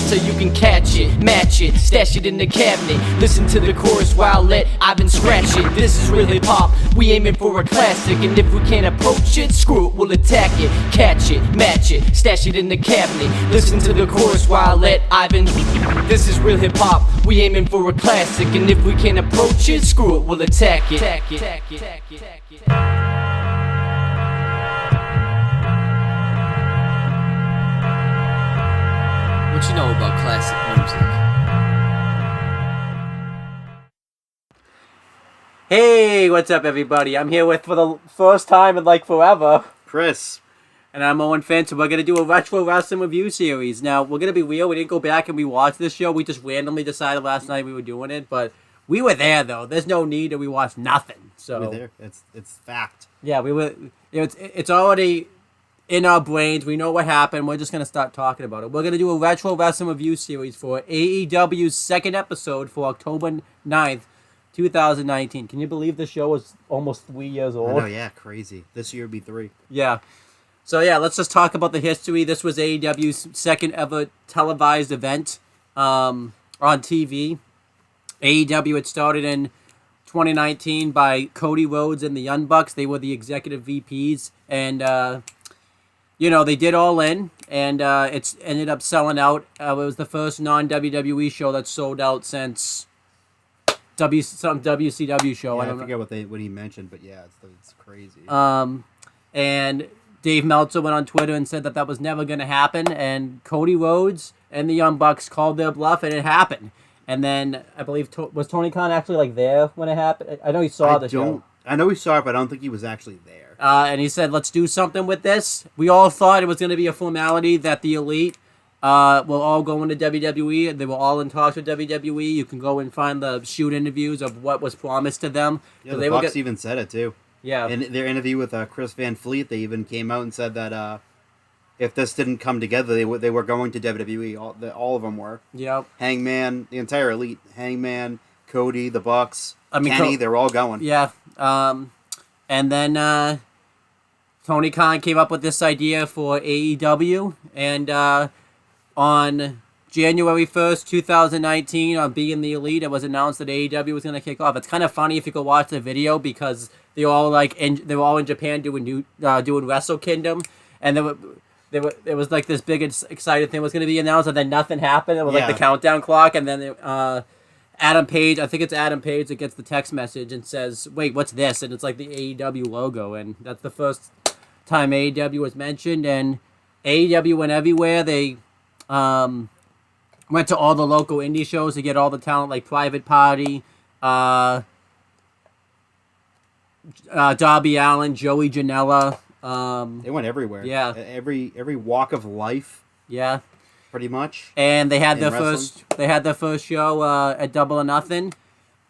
So you can catch it, match it, stash it in the cabinet. Listen to the chorus while let Ivan scratch it. This is real hip hop, we aiming for a classic. And if we can't approach it, screw it, we'll attack it. Catch it, match it, stash it in the cabinet. Listen to the chorus while let Ivan. This is real hip hop, we aiming for a classic. And if we can't approach it, screw it, we'll attack it. What you know about classic music? Hey, what's up, everybody? I'm here with, for the first time in like forever, Chris. And I'm Owen Fence, and we're going to do a retro wrestling review series. Now, we're going to be real, we didn't go back and rewatch this show, we just randomly decided last night we were doing it, but we were there, though. There's no need to rewatch nothing, so... We were there. It's fact. Yeah, we were... It's already in our brains, we know what happened, we're just going to start talking about it. We're going to do a retro wrestling review series for AEW's second episode for October 9th, 2019. Can you believe the show was almost 3 years old? I know, yeah, crazy. This year would be 3. Yeah. So yeah, let's just talk about the history. This was AEW's second ever televised event on TV. AEW had started in 2019 by Cody Rhodes and the Young Bucks. They were the executive VPs, and they did All In, and it's ended up selling out. It was the first non-WWE show that sold out since some WCW show. Yeah, I don't forget what he mentioned, but yeah, it's crazy. And Dave Meltzer went on Twitter and said that was never going to happen, and Cody Rhodes and the Young Bucks called their bluff, and it happened. And then I believe was Tony Khan actually there when it happened? I know he saw the show. I know he saw it, but I don't think he was actually there. And he said, "Let's do something with this." We all thought it was going to be a formality that the Elite will all go into WWE. They were all in talks with WWE. You can go and find the shoot interviews of what was promised to them. Yeah, the Bucks even said it too. Yeah. In their interview with Chris Van Fleet, they even came out and said that if this didn't come together, they were going to WWE. All of them were. Yep. Hangman, the entire Elite. Hangman, Cody, the Bucks, Kenny, they're all going. Yeah. And then Tony Khan came up with this idea for AEW, and on January 1st, 2019, on Being the Elite, it was announced that AEW was going to kick off. It's kind of funny if you go watch the video because they were all in Japan doing Wrestle Kingdom, and there was like this big excited thing was going to be announced, and then nothing happened. It was like the countdown clock, and then Adam Page, I think it's Adam Page that gets the text message and says, "Wait, what's this?" And it's like the AEW logo, and that's the first time AEW was mentioned. And AEW went everywhere. They went to all the local indie shows to get all the talent, like Private Party, Darby Allin, Joey Janela. They went everywhere. Yeah. Every walk of life. Yeah. Pretty much. And they had their first show at Double or Nothing.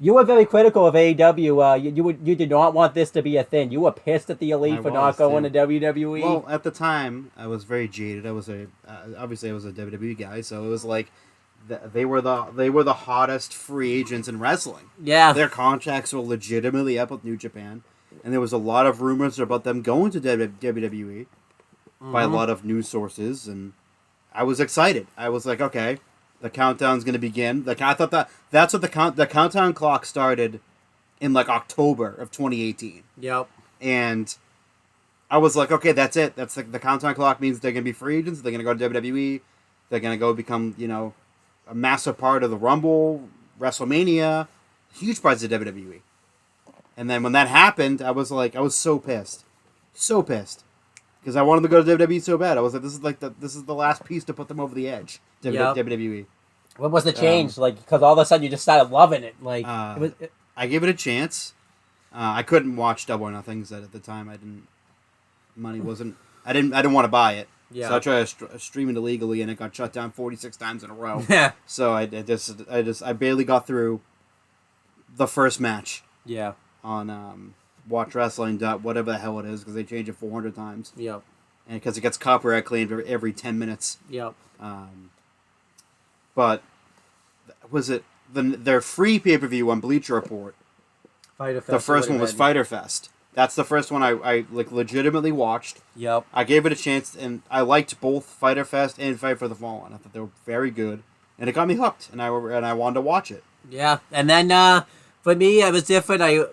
You were very critical of AEW. You did not want this to be a thing. You were pissed at the Elite for not going to WWE. Well, at the time, I was very jaded. I was obviously I was a WWE guy, so it was like they were the hottest free agents in wrestling. Yeah, their contracts were legitimately up with New Japan, and there was a lot of rumors about them going to WWE by a lot of news sources, and I was excited. I was like, okay, the countdown's going to begin. I thought that's what the countdown clock started in like October of 2018. Yep. And I was like, okay, that's it. That's like the countdown clock means they're going to be free agents. They're going to go to WWE. They're going to go become, a massive part of the Rumble, WrestleMania, huge parts of WWE. And then when that happened, I was so pissed. So pissed. Because I wanted to go to WWE so bad. I was like, this is the last piece to put them over the edge. WWE. What was the change? Because all of a sudden you just started loving it. I gave it a chance. I couldn't watch Double or Nothing at the time. Money wasn't I didn't want to buy it. Yeah. So I tried to stream it illegally, and it got shut down 46 times in a row. Yeah. So I barely got through the first match Yeah. on Watch Wrestling whatever the hell it is, because they change it 400 times, Yep. and because it gets copyright claimed every 10 minutes. Yep. But was it their free pay-per-view on Bleacher Report? Fighter Fest. The first one was Fighter Fest. That's the first one I like legitimately watched. Yep. I gave it a chance, and I liked both Fighter Fest and Fight for the Fallen. I thought they were very good, and it got me hooked, and I wanted to watch it. Yeah, and then for me, it was different. I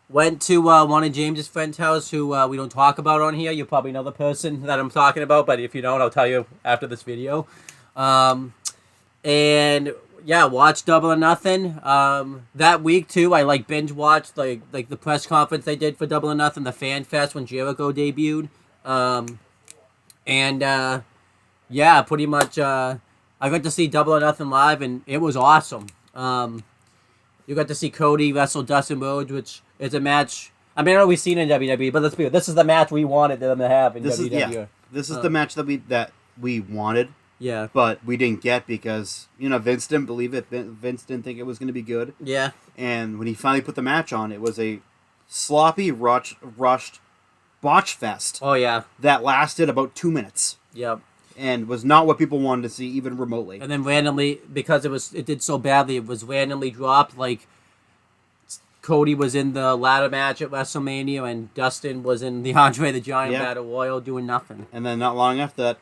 went to one of James's friend's house, who we don't talk about on here. You probably know the person that I'm talking about, but if you don't, I'll tell you after this video. And yeah, watched Double or Nothing. That week too, I binge watched like the press conference they did for Double or Nothing, the Fan Fest when Jericho debuted. Yeah, pretty much. I got to see Double or Nothing live, and it was awesome. You got to see Cody wrestle Dustin Rhodes, which is a match. I mean, I know we've seen in WWE, but let's be real. This is the match we wanted them to have in WWE. This is the match that we wanted. Yeah. But we didn't get because, Vince didn't believe it. Vince didn't think it was going to be good. Yeah. And when he finally put the match on, it was a sloppy, rushed botch fest. Oh, yeah. That lasted about 2 minutes. Yep. And was not what people wanted to see, even remotely. And then randomly, because it did so badly, it was randomly dropped. Like, Cody was in the ladder match at WrestleMania, and Dustin was in the Andre the Giant Battle Royal doing nothing. And then not long after that,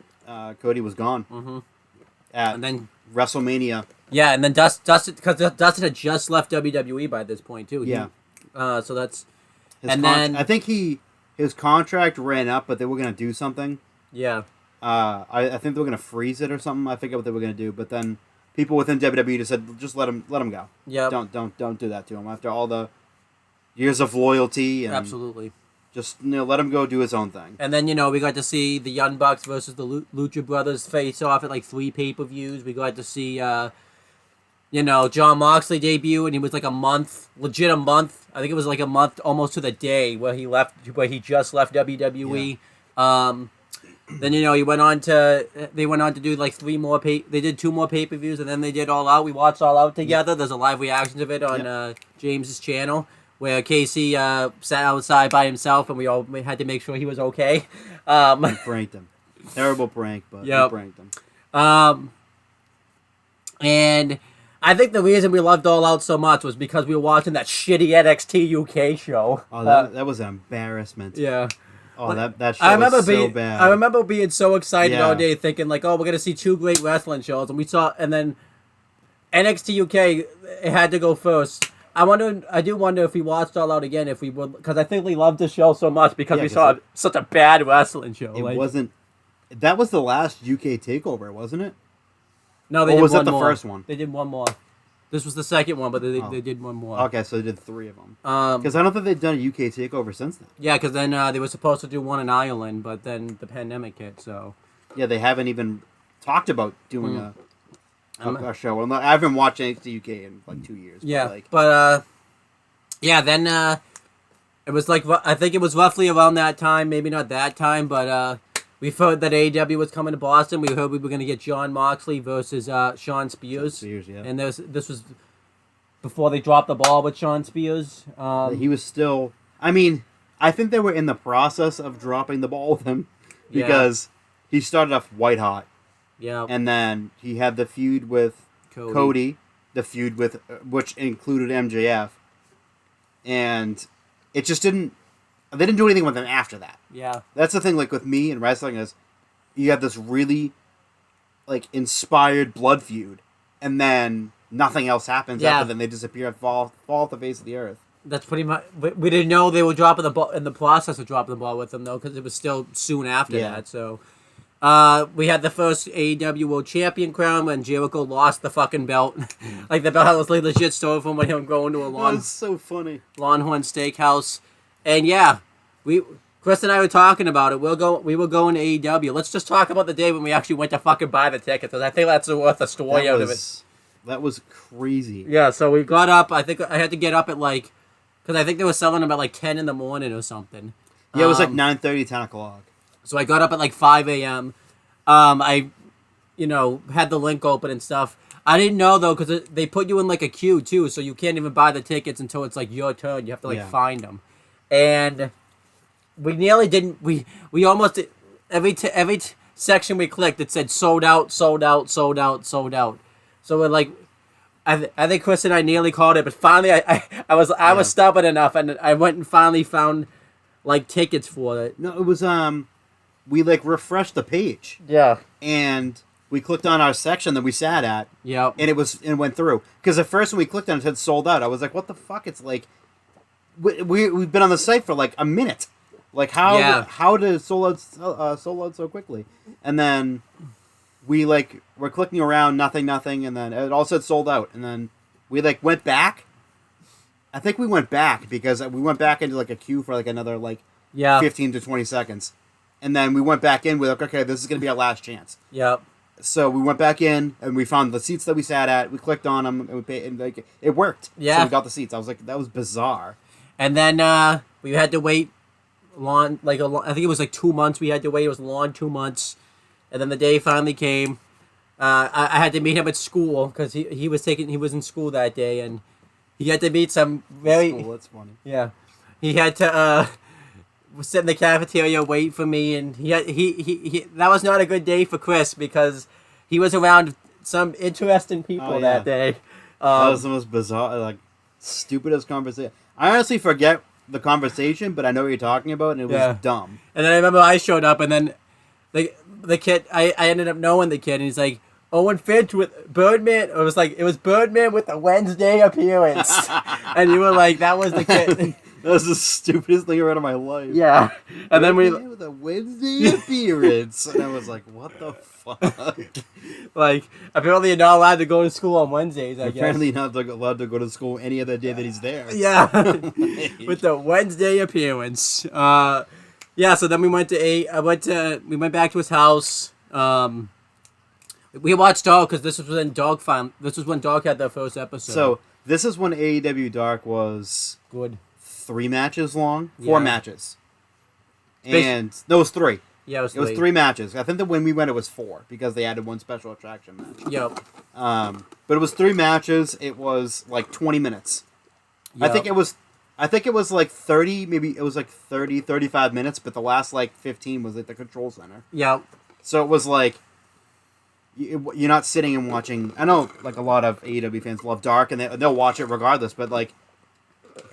Cody was gone. Mm-hmm. And then WrestleMania. Yeah, and then Dustin, because Dustin had just left WWE by this point too. Yeah. So that's. I think his contract ran up, but they were gonna do something. Yeah. I think they were gonna freeze it or something. I forget what they were gonna do, but then people within WWE just said, just let him go. Yeah. Don't do that to him after all the years of loyalty. And absolutely. Just let him go do his own thing. And then we got to see the Young Bucks versus the Lucha Brothers face off at 3 pay-per-views. We got to see John Moxley debut, and he was a month. I think it was a month almost to the day where he just left WWE. Yeah. Then he went on to do 3 more they did 2 more pay-per-views, and then they did All Out. We watched All Out together. There's a live reaction of it on James's channel, where Casey sat outside by himself, and we had to make sure he was okay. We pranked him. Terrible prank, but we pranked him. And I think the reason we loved All Out so much was because we were watching that shitty NXT UK show. Oh, that was an embarrassment. Yeah. Oh, that show was so bad. I remember being so excited all day, thinking we're going to see 2 great wrestling shows, and then NXT UK, it had to go first. I do wonder if we watched All Out again, if we would, because I think we loved the show so much because we saw such a bad wrestling show. It wasn't. That was the last UK takeover, wasn't it? No, they or did was one that the more. first one? They did one more. This was the second one, but they did one more. Okay, so they did 3 of them. Because I don't think they've done a UK takeover since then. Yeah, because then they were supposed to do one in Ireland, but then the pandemic hit, so. Yeah, they haven't even talked about doing a show. Well, I haven't watched NXT UK in 2 years. Yeah, but then it was I think it was roughly around that time, maybe not that time, but we heard that AEW was coming to Boston. We heard we were going to get John Moxley versus Sean Spears. And this was before they dropped the ball with Sean Spears. He was still... I mean, I think they were in the process of dropping the ball with him because he started off white hot. Yeah. And then he had the feud with Cody, the feud with which included MJF. And it just didn't... They didn't do anything with him after that. Yeah. That's the thing, with me and wrestling is you have this really, inspired blood feud, and then nothing else happens after them. They disappear and fall off the face of the earth. That's pretty much... We didn't know they were dropping the ball, in the process of dropping the ball with them, though, because it was still soon after that, so... we had the first AEW World Champion crown when Jericho lost the fucking belt. The belt was legit stolen from him going to a That was so funny. Longhorn Steakhouse. And Chris and I were talking about it. We were going to AEW. Let's just talk about the day when we actually went to fucking buy the tickets, because I think that's worth a story out of it. That was crazy. Yeah, so we got up. I think I had to get up at because I think they were selling them at 10 in the morning or something. Yeah, it was 9:30, 10 o'clock. So I got up at like 5 a.m. I, had the link open and stuff. I didn't know though because they put you in like a queue too, so you can't even buy the tickets until it's like your turn. You have to like find them, and we nearly didn't. We almost every section we clicked it said sold out, sold out, sold out, sold out. So we're like, I think Chris and I nearly called it, but finally I was stubborn enough, and I went and finally found like tickets for it. No, it was we like refreshed the page. Yeah. And we clicked on our section that we sat at. Yep. And it went through. Because at first when we clicked on it, it said sold out. I was like, what the fuck? It's like we've been on the site for like a minute. Like how did sold out so quickly? And then we're clicking around, nothing, and then it all said sold out. And then we like went back. I think we went back because we went back into like a queue for like another 15 to 20 seconds. And then we went back in with like, okay, this is going to be our last chance. Yep. So we went back in and we found the seats that we sat at. We clicked on them and we paid, and like it worked. Yeah. So we got the seats. I was like, that was bizarre. And then we had to wait long, I think it was like 2 months. We had to wait. It was long 2 months. And then the day finally came. I had to meet him at school because he was in school that day, and he had to meet some very. School, that's funny. Yeah, he had to sit in the cafeteria, wait for me, and he that was not a good day for Chris because he was around some interesting people that day. That was the most bizarre, stupidest conversation. I honestly forget the conversation, but I know what you're talking about, and it was dumb. And then I remember I showed up, and then the kid, I ended up knowing the kid, and he's like, Owen Finch with Birdman. It was Birdman with a Wednesday appearance. And you were like, that was the kid. That was the stupidest thing I read in my life. Yeah. And then with a Wednesday appearance. And I was like, what the fuck? Apparently you're not allowed to go to school on Wednesdays, I guess. Apparently not allowed to go to school any other day that he's there. Yeah. With the Wednesday appearance. Yeah, so then we went back to his house. We watched Dog because this was when Dog had their first episode. So this is when AEW Dark was good. 3 matches long, 4 matches, and no, it was 3. Yeah, it was 3 matches. I think that when we went, it was 4 because they added 1 special attraction match. Yep. But it was 3 matches. It was like 20 minutes. Yep. I think it was like 30, maybe it was like 30, 35 minutes, but the last 15 was at the control center. Yep. So it was like. You're not sitting and watching. I know, a lot of AEW fans love Dark, and they'll watch it regardless. But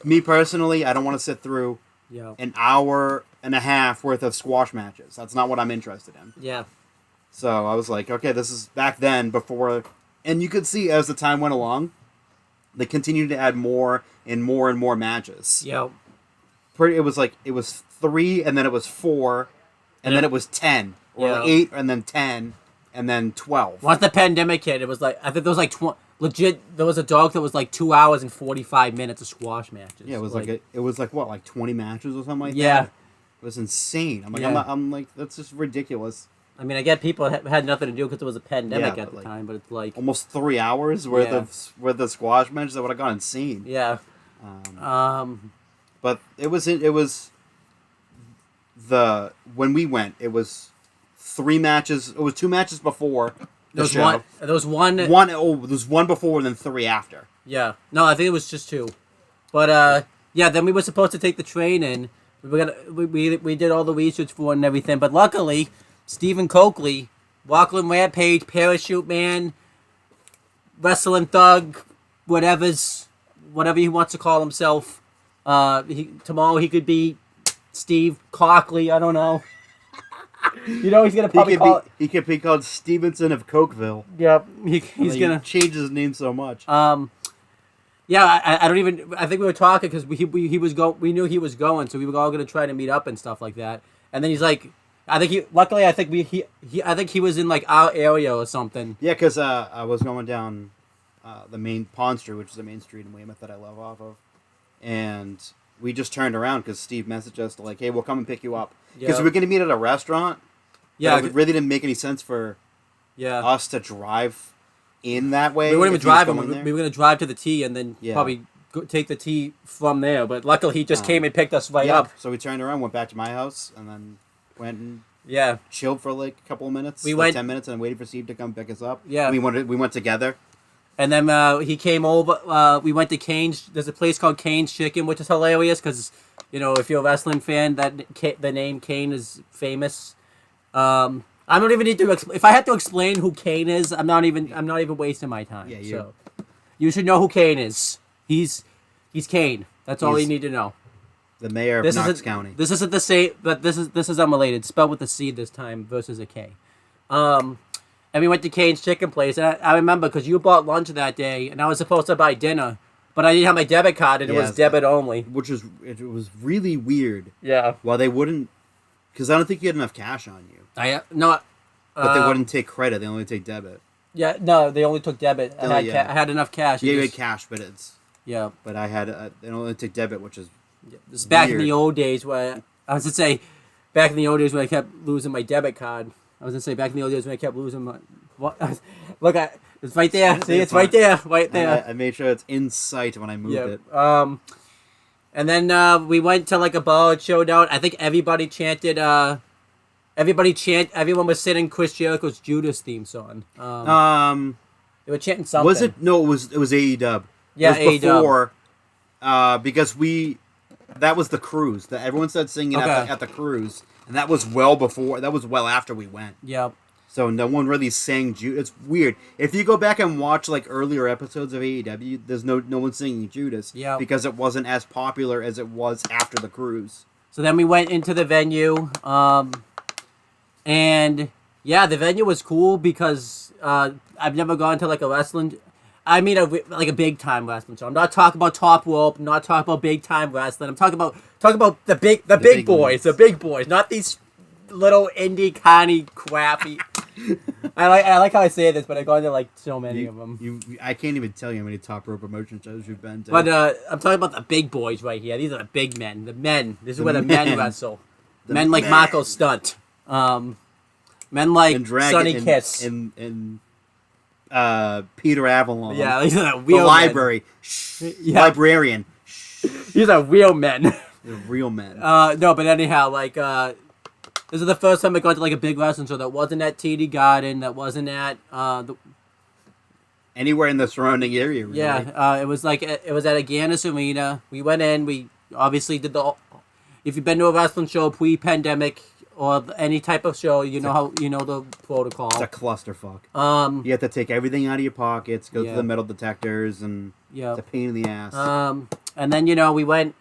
me personally, I don't want to sit through an hour and a half worth of squash matches. That's not what I'm interested in. Yeah. So I was like, okay, this is back then before, and you could see as the time went along, they continued to add more and more and more matches. Yep. It was 3, and then it was 4, and then it was 10 or 8, and then 10. And then 12. Once the pandemic hit, it was I think there was legit. There was a Dog that was 2 hours and 45 minutes of squash matches. Yeah, it was it was 20 matches or something like that. Yeah, it was insane. I'm like, that's just ridiculous. I mean, I get people had nothing to do because it was a pandemic at the time, but it's almost 3 hours worth of squash matches. That would have gone insane. Yeah. But when we went, it was 3 matches. It was 2 matches before the show. There was one. There was 1 before and then 3 after. Yeah. No, I think it was just 2. But then we were supposed to take the train in. We did all the research for it and everything. But luckily, Stephen Coakley, Walkland Rampage, Parachute Man, Wrestling Thug, whatever he wants to call himself. Tomorrow he could be Steve Cockley. I don't know. He's gonna probably he could be called Stevenson of Cokeville. Yep, he's gonna change his name so much. Yeah, I don't even. I think we were talking because we knew he was going, so we were all gonna try to meet up and stuff like that. And then he's like, I think he was in our area or something. Yeah, because I was going down the main Pond Street, which is the main street in Weymouth that I love off of, and we just turned around because Steve messaged us hey, we'll come and pick you up. Because we're going to meet at a restaurant. Yeah. It really didn't make any sense for us to drive in that way. We weren't even driving. We were going to drive to the T and then probably take the T from there. But luckily he just came and picked us up. So we turned around, went back to my house, and then went and Yeah. chilled for like a couple of minutes. We like went 10 minutes, and waited for Steve to come pick us up. Yeah. We went together. And then he came over. We went to Kane's. There's a place called Kane's Chicken, which is hilarious because, if you're a wrestling fan, the name Kane is famous. I don't even need to. If I have to explain who Kane is, I'm not even wasting my time. Yeah, So you should know who Kane is. He's Kane. That's all you He's need to know. The mayor of Knox County. This isn't the same, but this is unrelated. Spelled with a C this time versus a K. And we went to Kane's Chicken Place, and I remember because you bought lunch that day, and I was supposed to buy dinner, but I didn't have my debit card, and it was debit only. Which was it was really weird. Yeah. Well, they wouldn't, because I don't think you had enough cash on you. But they wouldn't take credit; they only take debit. Yeah, no, they only took debit. I had enough cash. Yeah, you had cash, but yeah. But I had they only take debit, which is this is back in the old days where I was to say, back in the old days when I kept losing my debit card. I was gonna say back in the old days when I kept losing my. What? Look, it's right there. See, it's right there, right there. I made sure it's in sight when I moved it. And then we went to like a ball showdown. I think everybody chanted. Everyone was singing Chris Jericho's Judas theme song. They were chanting something. Was it? No, it was AEW. Yeah, it was AEW. Before, because that was the cruise. That everyone started singing at the cruise, and that was well before. That was well after we went. Yep. So no one really sang Judas. It's weird. If you go back and watch like earlier episodes of AEW, there's no one singing Judas. Yeah. Because it wasn't as popular as it was after the cruise. So then we went into the venue, and yeah, the venue was cool because I've never gone to like a wrestling. I mean, like a big time wrestling show. I'm not talking about top rope. I'm not talking about big time wrestling. I'm talking about the big boys, the big boys, not these little indie conny crappy. I like how I say this, but I've gone to like so many of them. I can't even tell you how many top rope promotion shows you've been to. But I'm talking about the big boys right here. These are the big men. The men. This is where the men wrestle. Men like Marco Stunt. Men like Sonny Kiss. And Peter Avalon. Yeah, these are the real the library. Yeah. Librarian. These are real men. They're real men. No, but anyhow, like this is the first time I got to like a big wrestling show that wasn't at TD Garden, that wasn't at anywhere in the surrounding area. Really. Yeah, it was like it was at a Gannis Arena. We went in. We obviously did the. If you've been to a wrestling show pre-pandemic or any type of show, you know the protocol. It's a clusterfuck. You have to take everything out of your pockets, go through the metal detectors, and it's a pain in the ass. And then we went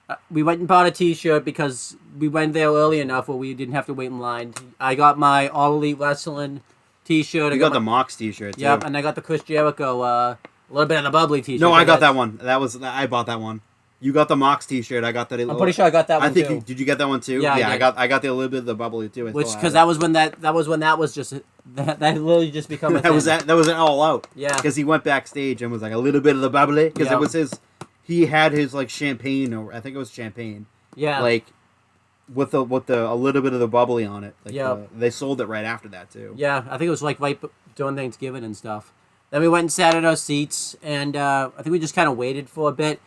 and bought a T-shirt because we went there early enough where we didn't have to wait in line. I got my All Elite Wrestling T-shirt. You got the Mox T-shirt too. Yep, and I got the Chris Jericho, a little bit of the bubbly T-shirt. No, I got that one. I bought that one. You got the Mox T-shirt. I got that. I'm pretty sure I got that one too. Did you get that one too? Yeah, I got the little bit of the bubbly too. Because that was when that was just that literally just become a thing. That was an all out. Yeah. Because he went backstage and was like a little bit of the bubbly because it was his. He had his like champagne, or I think it was champagne. Yeah. Like with a little bit of the bubbly on it. Like, yeah. They sold it right after that too. Yeah, I think it was like right during Thanksgiving and stuff. Then we went and sat at our seats, and I think we just kind of waited for a bit.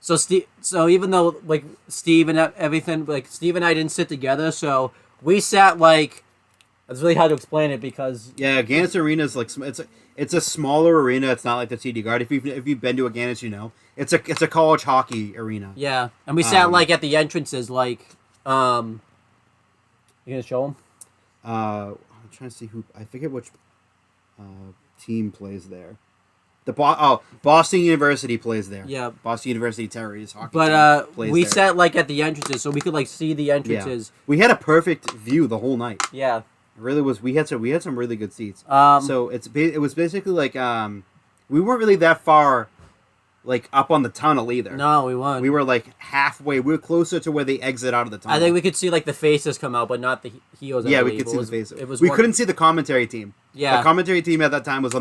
So even though like Steve and everything, like Steve and I didn't sit together, so we sat like. It's really hard to explain it because Gannis Arena is like it's a smaller arena. It's not like the TD Garden. If you've been to a Gannis, it's a college hockey arena. Yeah, and we sat like at the entrances, like you gonna show them? I'm trying to see who. I forget which team plays there. Boston University plays there. Yeah, Boston University Terrors hockey. But team plays we there. sat like at the entrances, so we could like see the entrances. Yeah. We had a perfect view the whole night. Yeah. It really was. We had some really good seats. So it was basically like we weren't really that far, like up on the tunnel either. No, we weren't. We were like halfway. We were closer to where they exit out of the tunnel. I think we could see like the faces come out, but not the heels. Yeah, we could see the faces. We couldn't see the commentary team. Yeah, the commentary team at that time was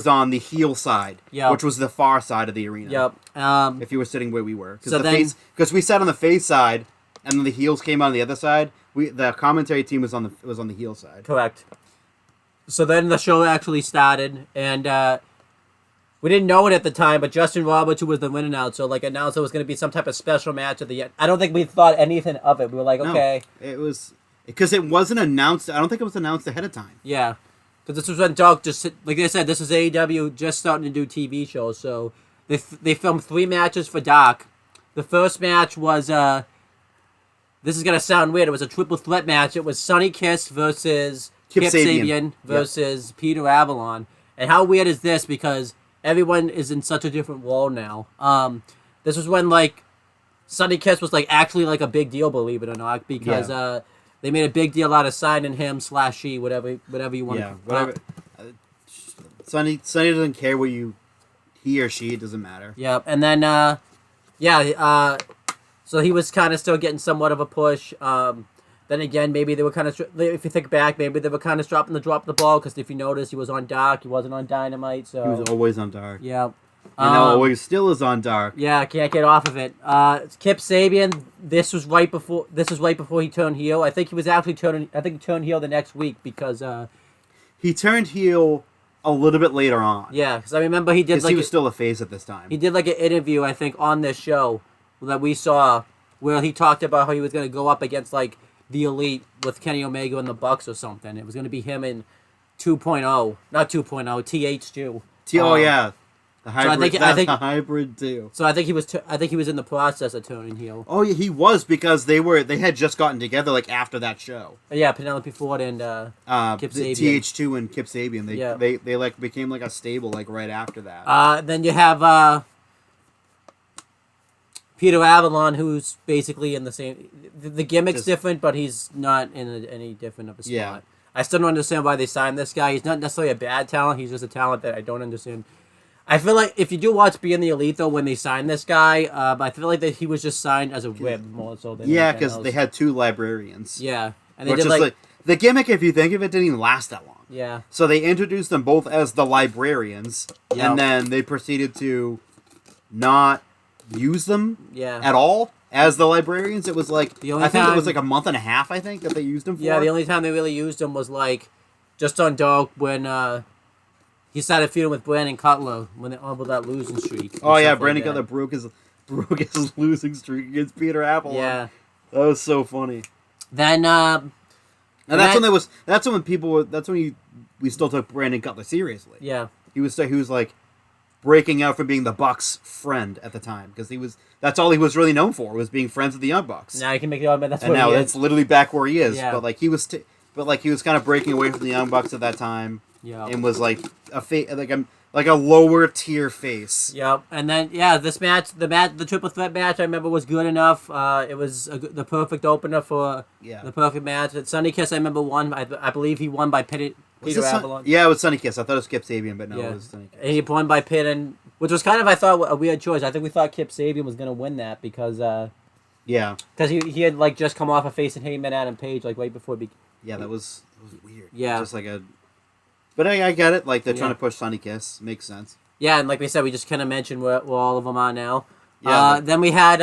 on the heel side. Yeah, which was the far side of the arena. Yep. If you were sitting where we were, because we sat on the face side, and then the heels came on the other side. The commentary team was on the heel side. Correct. So then the show actually started, and we didn't know it at the time, but Justin Roberts, who was the win announcer, announced it was going to be some type of special match at the end. I don't think we thought anything of it. We were like, okay. It was Because it wasn't announced. I don't think it was announced ahead of time. Yeah, because this was when Dark just, like I said, this was AEW just starting to do TV shows. So they filmed 3 matches for Dark. The first match was this is gonna sound weird. It was a triple threat match. It was Sonny Kiss versus Kip Sabian versus Peter Avalon. And how weird is this? Because everyone is in such a different world now. This was when like Sonny Kiss was like actually like a big deal, believe it or not, because they made a big deal out of signing him / she, whatever you want. Yeah, whatever. Sonny doesn't care what he or she. It doesn't matter. Yeah, and then so he was kind of still getting somewhat of a push. Then again, maybe they were kind of, if you think back, maybe they were kind of dropping the ball, because if you notice, he was on Dark, he wasn't on Dynamite, so... He was always on Dark. Yeah. And now always still is on Dark. Yeah, I can't get off of it. Kip Sabian, this was right before he turned heel. I think he turned heel the next week, because... He turned heel a little bit later on. Yeah, because I remember he did, like... he was still a face at this time. He did, like, an interview, I think, on this show that we saw, where he talked about how he was going to go up against, like, the Elite with Kenny Omega and the Bucks or something. It was going to be him in 2.0. Not 2.0, TH2. Oh, yeah. The hybrid, so I think the hybrid too. So I think he was in the process of turning heel. Oh yeah, he was, because they had just gotten together like after that show. Yeah, Penelope Ford and Kip Sabian. TH2 and Kip Sabian. They like became like a stable like right after that. Then you have Peter Avalon, who's basically in the same. The gimmick's different, but he's not in any different of a spot. Yeah. I still don't understand why they signed this guy. He's not necessarily a bad talent. He's just a talent that I don't understand. I feel like if you do watch Being the Elite, though, when they signed this guy, I feel like that he was just signed as a whip more so than anything because else. they had 2 librarians. Yeah, and they Which did is like the gimmick. If you think of it, didn't even last that long. Yeah. So they introduced them both as the librarians, and then they proceeded to not use them at all as the librarians. It was like I think it was like a month and a half. I think that they used them for. Yeah, the only time they really used them was like just on Dark when he started feuding with Brandon Cutler when they on with that losing streak. Oh yeah, Brandon Cutler broke his losing streak against Peter Avalon. Yeah, that was so funny. Then and that's when we still took Brandon Cutler seriously. Yeah, he was like breaking out from being the Bucks' friend at the time, because that's all he was really known for, was being friends with the Young Bucks. Now you can make the argument that's literally back where he is. Yeah. But like he was kind of breaking away from the Young Bucks at that time. Yeah, and was like a lower tier face. Yep, and then this match, the triple threat match, I remember was good enough. It was the perfect opener for the perfect match. At Sonny Kiss, I remember won. I believe he won by Peter Avalon. Yeah, it was Sonny Kiss. I thought it was Kip Sabian, but no, it was Sonny Kiss. And he won by Pitt, which was kind of, I thought, a weird choice. I think we thought Kip Sabian was going to win that because because he had like just come off of facing Heyman Adam Page like right before. Yeah, that was weird. Yeah, just like a. But I get it. Like they're trying to push Sonny Kiss. Makes sense. Yeah, and like we said, we just kind of mentioned where all of them are now. Yeah. Then we had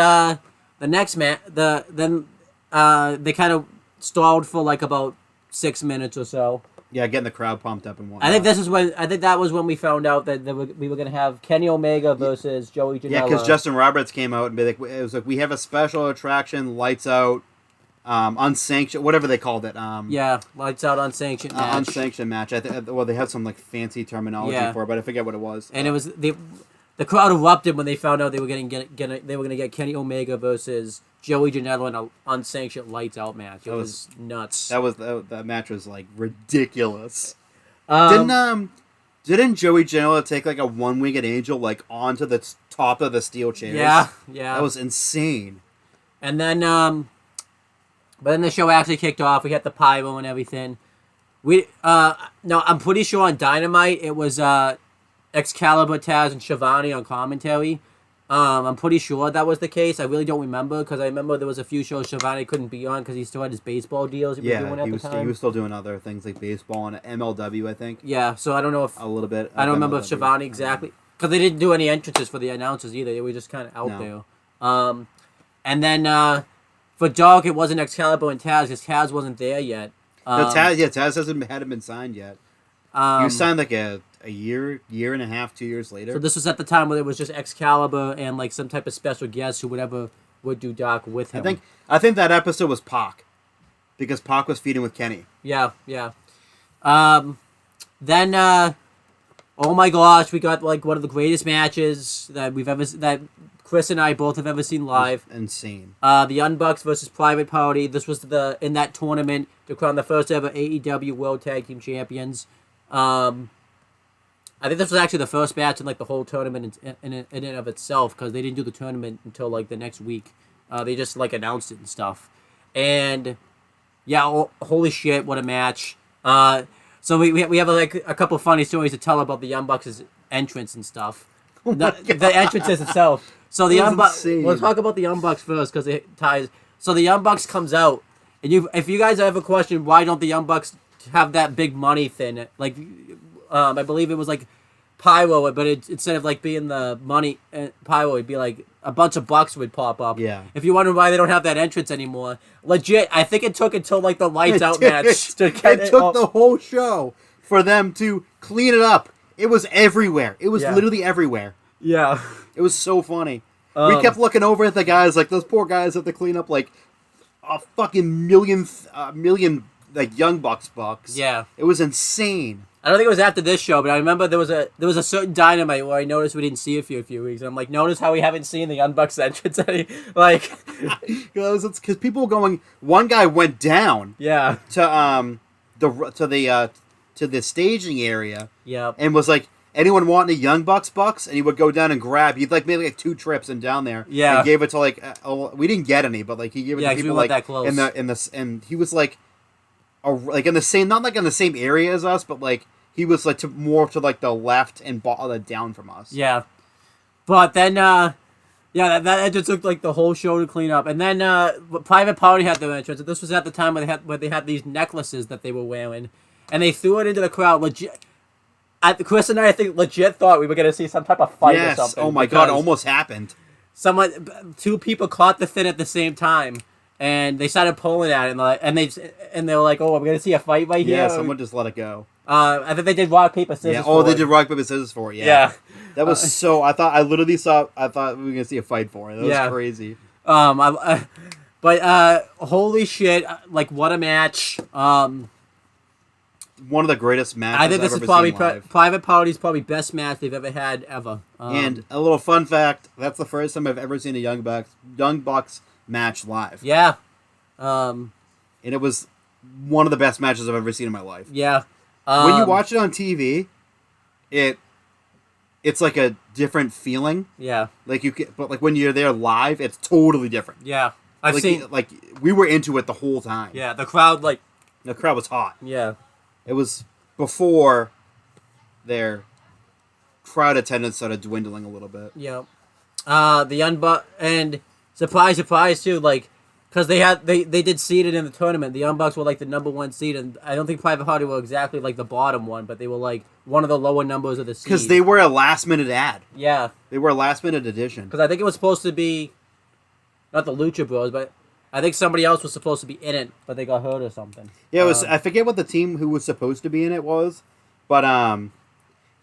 the next match. Then they kind of stalled for like about 6 minutes or so. Yeah, getting the crowd pumped up and whatnot. I think that was when we found out that we were going to have Kenny Omega versus Joey Janela. Yeah, because Justin Roberts came out and it was like, we have a special attraction, lights out. Unsanctioned, whatever they called it. Lights out unsanctioned match. Unsanctioned match. I think. Well, they had some like fancy terminology for it, but I forget what it was. And it was the crowd erupted when they found out they were going to get Kenny Omega versus Joey Janela in an unsanctioned lights out match. It was nuts. That match was like ridiculous. Didn't Joey Janela take like a one-winged angel like onto the top of the steel chairs? Yeah. That was insane. And then but then the show actually kicked off. We had the pyro and everything. I'm pretty sure on Dynamite it was Excalibur, Taz, and Shivani on commentary. I'm pretty sure that was the case. I really don't remember, because I remember there was a few shows Shivani couldn't be on because he still had his baseball deals he was doing at the time. He was still doing other things like baseball and MLW, I think. Yeah, so I don't know if... A little bit. I don't remember if Shivani exactly... Because they didn't do any entrances for the announcers either. They were just kind of out there. And then... For Dog, it wasn't Excalibur and Taz, because Taz wasn't there yet. Taz hadn't been signed yet. He was signed like a year and a half, 2 years later. So this was at the time where it was just Excalibur and like some type of special guest who would do Doc with him. I think that episode was Pac, because Pac was feuding with Kenny. Yeah. Then, oh my gosh, we got like one of the greatest matches that Chris and I both have ever seen live. Insane. The Young Bucks versus Private Party. This was in that tournament to crown the first ever AEW World Tag Team Champions. I think this was actually the first match in like the whole tournament in and of itself, because they didn't do the tournament until like the next week. They just like announced it and stuff. And yeah, holy shit, what a match. So we have like a couple funny stories to tell about the Young Bucks' entrance and stuff. The entrances itself. So the Young Bucks. We'll talk about the Young Bucks first because it ties. So the Young Bucks comes out, and if you guys ever question why don't the Young Bucks have that big money thing, like I believe it was like pyro, but instead of like being the money pyro, it'd be like a bunch of bucks would pop up. Yeah. If you wonder why they don't have that entrance anymore, legit, I think it took until like the lights out match to get it took the whole show for them to clean it up. It was everywhere. It was literally everywhere. Yeah. It was so funny. We kept looking over at the guys, like those poor guys have to clean up like a fucking million like Young Bucks bucks. Yeah. It was insane. I don't think it was after this show, but I remember there was a certain Dynamite where I noticed we didn't see it for a few weeks. And I'm like, notice how we haven't seen the Young Bucks entrance like because people were going. One guy went down. Yeah. To the staging area. Yeah. And was like, anyone want any Young Bucks bucks? And he would go down and grab. He'd like maybe like 2 trips and down there. Yeah. And gave it to like we didn't get any, but like he gave it to people we like that close. and he was like like in the same, not like in the same area as us, but like he was like more to like the left and down from us. Yeah. But then that entrance took like the whole show to clean up. And then Private Party had their entrance. And this was at the time where they had these necklaces that they were wearing. And they threw it into the crowd. Legit. Chris and I think legit thought we were going to see some type of fight or something. Oh my god, it almost happened. 2 people caught the fin at the same time. And they started pulling at it, and they were like, "Oh, we're gonna see a fight right here." Yeah, someone just let it go. I think they did rock paper scissors. Yeah. Oh, they did rock paper scissors for it. Yeah. Yeah. That was so. I thought we were gonna see a fight for it. That was crazy. But holy shit! Like, what a match. One of the greatest matches I think this I've is ever probably seen live. Private Party's probably best match they've ever had ever. And a little fun fact: that's the first time I've ever seen a Young Bucks match live. Yeah. And it was one of the best matches I've ever seen in my life. Yeah. When you watch it on TV, it's like a different feeling. Yeah. But like when you're there live, it's totally different. Yeah. I've seen we were into it the whole time. Yeah, the crowd the crowd was hot. Yeah. It was before their crowd attendance started dwindling a little bit. Yeah. The Young Bucks, and surprise too, like, because they did seed it in the tournament. The Young Bucks were like the number 1 seed, and I don't think Private Party were exactly like the bottom one, but they were like one of the lower numbers of the seed. Because they were a last minute ad. Yeah. They were a last minute addition. Because I think it was supposed to be not the Lucha Bros, but I think somebody else was supposed to be in it, but they got hurt or something. Yeah, it was. I forget what the team who was supposed to be in it was, but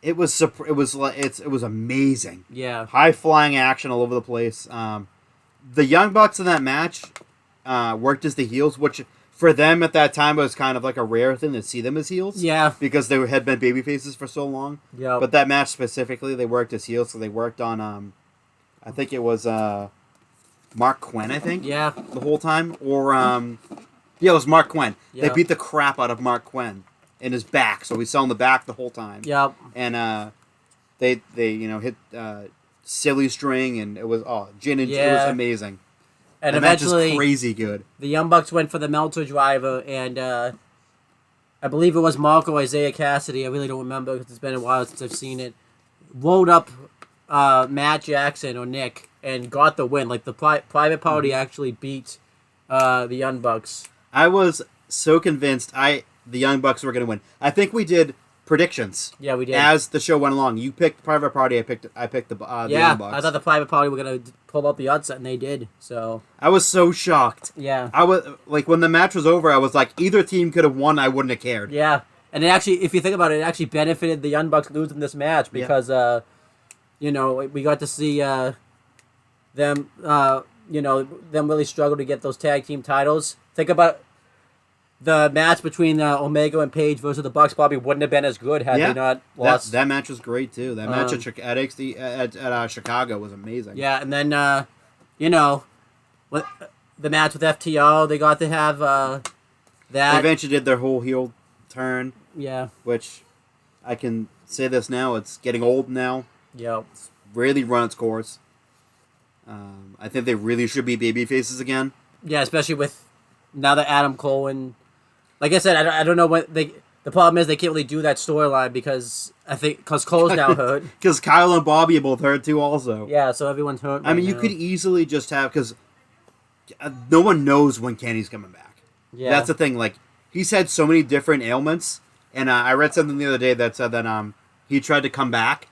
it was amazing. Yeah. High flying action all over the place. The Young Bucks in that match worked as the heels, which for them at that time was kind of like a rare thing to see them as heels. Yeah. Because they had been baby faces for so long. Yeah. But that match specifically, they worked as heels, so they worked on I think it was Mark Quinn, I think. Yeah. The whole time. Or it was Mark Quinn. Yeah. They beat the crap out of Mark Quinn in his back, so he's selling the back the whole time. Yep. And they hit silly string, and it was gin and it was amazing. And the eventually, match is crazy good. The Young Bucks went for the Meltzer driver, and I believe it was Marco Isaiah Cassidy. I really don't remember because it's been a while since I've seen it. Rolled up Matt Jackson or Nick and got the win. Like the Private Party actually beat the Young Bucks. I was so convinced the Young Bucks were going to win. I think we did predictions. Yeah, we did. As the show went along, you picked Private Party. I picked the Young Bucks. I thought the Private Party were gonna pull out the upset, and they did. So I was so shocked. Yeah, I was like, when the match was over, I was like, either team could have won. I wouldn't have cared. Yeah, and it actually, if you think about it, it actually benefited the Young Bucks losing this match because we got to see them them really struggle to get those tag team titles. Think about the match between Omega and Page versus the Bucks probably wouldn't have been as good had they not lost. That match was great too. That match at NXT at Chicago was amazing. Yeah, and then the match with FTR, they got to have that. They eventually did their whole heel turn. Yeah. Which I can say this now, it's getting old now. Yep. It's really run its course. I think they really should be baby faces again. Yeah, especially with now that Adam Cole and, like I said, I don't know what they. The problem is they can't really do that storyline because Cole's now hurt. Because Kyle and Bobby are both hurt too, also. Yeah, so everyone's hurt. I mean, you could easily just have, because no one knows when Kenny's coming back. Yeah, that's the thing. Like, he's had so many different ailments, and I read something the other day that said that he tried to come back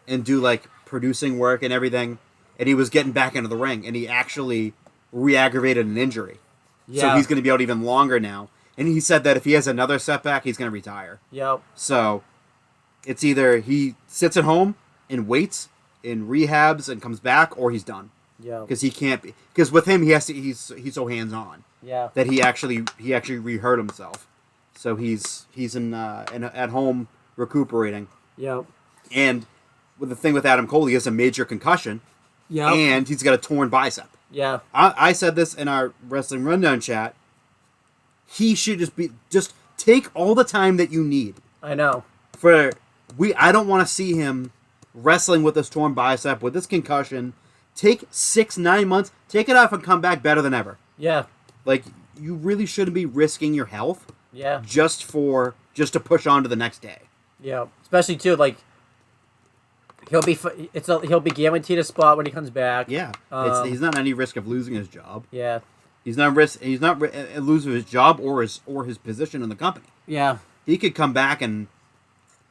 and do like producing work and everything, and he was getting back into the ring, and he actually re-aggravated an injury. Yeah. So he's going to be out even longer now. And he said that if he has another setback, he's going to retire. Yep. So it's either he sits at home and waits and rehabs and comes back, or he's done. Yeah. Because he can't be. Because with him, he's so hands on. Yeah. That he actually re-hurt himself. So he's at home recuperating. Yep. And with the thing with Adam Cole, he has a major concussion. Yeah. And he's got a torn bicep. Yeah. I said this in our Wrestling Rundown chat. He should just take all the time that you need. I know. I don't want to see him wrestling with this torn bicep, with this concussion. Take 6-9 months, take it off and come back better than ever. Yeah. Like, you really shouldn't be risking your health. Yeah. Just to push on to the next day. Yeah. Especially too, like, he'll be guaranteed a spot when he comes back. Yeah. He's not at any risk of losing his job. Yeah. He's not losing his job or his position in the company. Yeah. He could come back and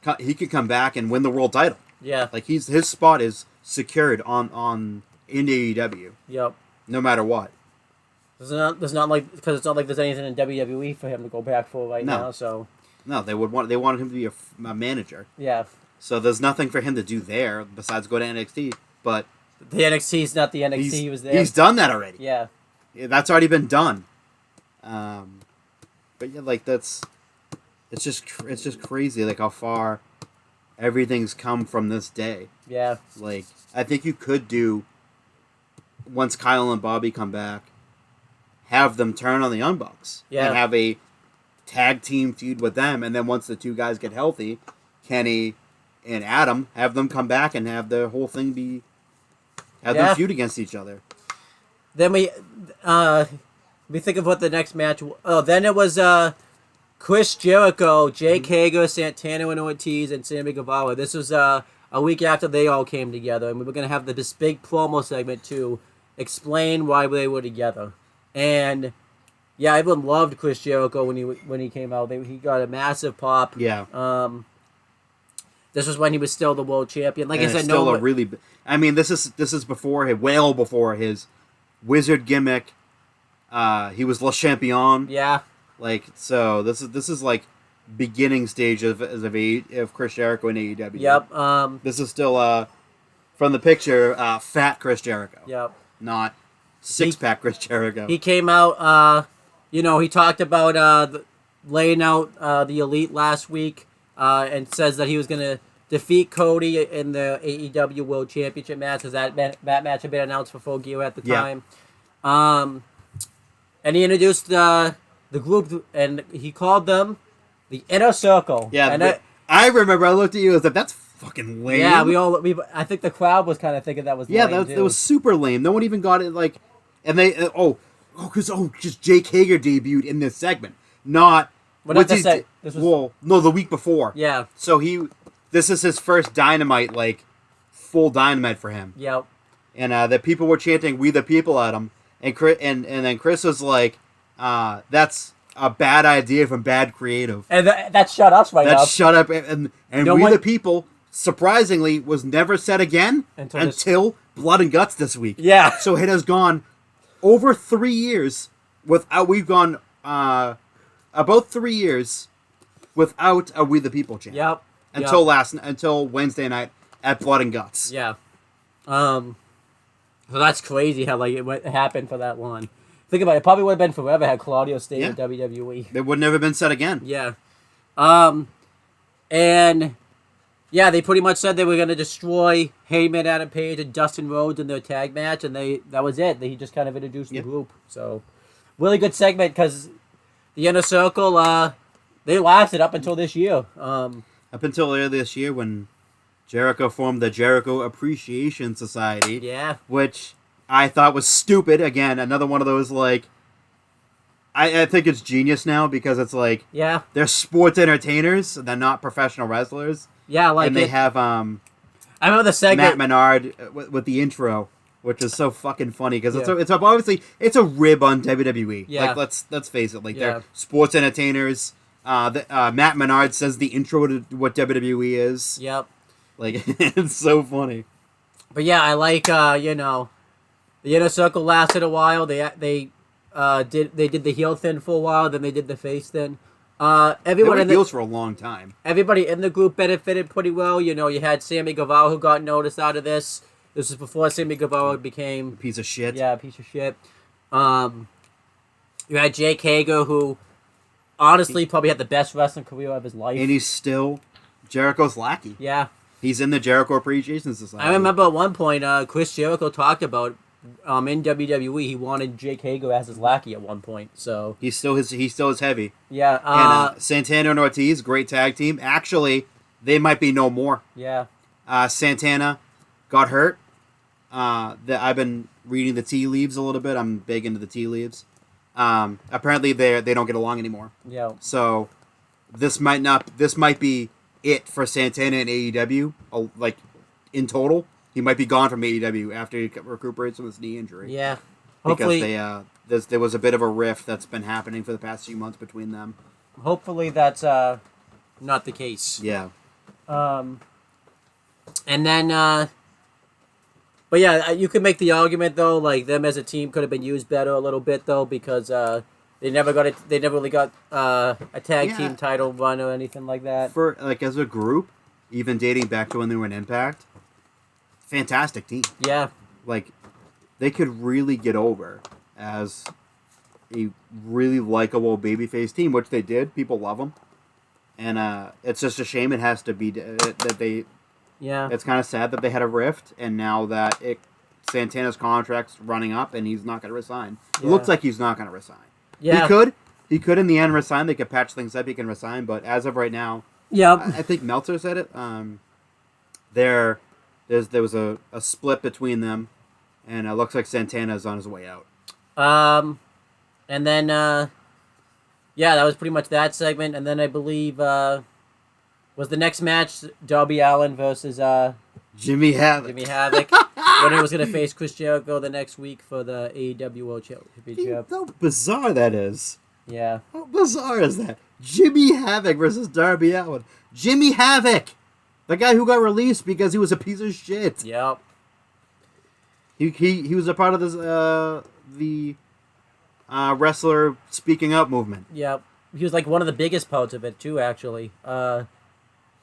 win the world title. Yeah. Like his spot is secured in AEW. Yep. No matter what. There's not like because it's not like there's anything in WWE for him to go back for now. So. No, they wanted him to be a manager. Yeah. So there's nothing for him to do there besides go to NXT. But the NXT is not the NXT he was there. He's done that already. Yeah. That's already been done. But yeah, like it's just crazy, like how far everything's come from this day. Yeah. Like I think you could do once Kyle and Bobby come back, have them turn on the Young Bucks. Yeah. And have a tag team feud with them, and then once the two guys get healthy, Kenny and Adam, have them come back and have the whole thing them feud against each other. Then we think of what the next match. Oh, then it was Chris Jericho, Jake Hager, Santana and Ortiz, and Sammy Guevara. This was a week after they all came together, and we were gonna have this big promo segment to explain why they were together. And yeah, everyone loved Chris Jericho when he came out. He got a massive pop. Yeah. This was when he was still the world champion. Like I said, I mean, this is well before his wizard gimmick. He was Le Champion. Yeah. Like, so this is like beginning stage of Chris Jericho in AEW. Yep. This is still from the picture, fat Chris Jericho. Yep. Not six-pack Chris Jericho. He came out. He talked about laying out the Elite last week, and says that he was gonna defeat Cody in the AEW World Championship match, because that match had been announced for Full Gear at the time. And he introduced the group, and he called them the Inner Circle. Yeah, and I remember I looked at you and was like, that's fucking lame. Yeah, I think the crowd was kind of thinking that was lame, that was super lame. No one even got it, like, and they, just Jake Hager debuted in this segment. Not, the week before. Yeah. So this is his first Dynamite, like, full Dynamite for him. Yep. And the people were chanting "We the People" at him, and then Chris was like, "That's a bad idea from bad creative." And that shut us right up. That shut up, and "We the People" surprisingly was never said again until Blood and Guts this week. Yeah. So it has gone over 3 years without. We've gone about 3 years without a "We the People" chant. Yep. Until Wednesday night at Blood and Guts. Yeah. So that's crazy how it happened for that long. Think about it. It probably would have been forever had Claudio stayed Yeah. in WWE. It would never been said again. Yeah. And yeah, they pretty much said they were going to destroy Heyman, Adam Page, and Dustin Rhodes in their tag match, and that was it. He just kind of introduced the group. So, really good segment because the Inner Circle, they lasted up until this year. Up until earlier this year when Jericho formed the Jericho Appreciation Society. Yeah. Which I thought was stupid. Again, another one of those, like... I think it's genius now because it's like... Yeah. They're sports entertainers. They're not professional wrestlers. Yeah, like and they have I remember the segment. Matt Menard with the intro, which is so fucking funny because Yeah. it's obviously it's a rib on WWE. Yeah. Like let's face it, like Yeah. they're sports entertainers. Matt Menard says the intro to what WWE is. Yep. Like it's so funny. But yeah, I like the Inner Circle lasted a while. They did the heel thing for a while, then they did the face thing. They Everyone were in heels for a long time. everybody in the group benefited pretty well. You know, you had Sammy Guevara who got noticed out of this. This is before Sammy Guevara became Piece of shit. a piece of shit. You had Jake Hager who honestly probably had the best wrestling career of his life. And he's still Jericho's lackey. Yeah. He's in the Jericho Appreciation Society. I remember at one point Chris Jericho talked about in WWE he wanted Jake Hager as his lackey at one point. So He still is heavy. yeah, And Santana and Ortiz, great tag team. Actually, they might be no more. yeah. Santana got hurt. I've been reading the tea leaves a little bit. I'm big into the tea leaves. Apparently, they don't get along anymore. Yeah. So this might be it for Santana and AEW. Like in total, he might be gone from AEW after he recuperates from his knee injury. Yeah. Because Hopefully, there was a bit of a rift that's been happening for the past few months between them. hopefully that's not the case. Yeah. And then, but yeah, you could make the argument though, like them as a team could have been used better a little bit though, because they never really got a tag Yeah. team title run or anything like that. For like as a group, even dating back to when they were in Impact, fantastic team. Yeah, Like they could really get over as a really likable babyface team, which they did. People love them, and it's just a shame it has to be that they. yeah, It's kind of sad that they had a rift, and now that Santana's contract's running up, and he's not going to resign. It Yeah. looks like he's not going to resign. yeah. He could in the end resign. They could patch things up. He can resign, but as of right now, Yep. I think Meltzer said it. There was a split between them, and it looks like Santana's on his way out. And then, yeah, that was pretty much that segment. And then I believe, was the next match Darby Allin versus Jimmy Havoc. Jimmy Havoc. When he was going to face Chris Jericho the next week for the AEW World Championship. How bizarre that is. Yeah. How bizarre is that? Jimmy Havoc versus Darby Allin. Jimmy Havoc! The guy who got released because he was a piece of shit. Yep. He was a part of this the wrestler speaking up movement. Yep. He was like one of the biggest parts of it too, actually. It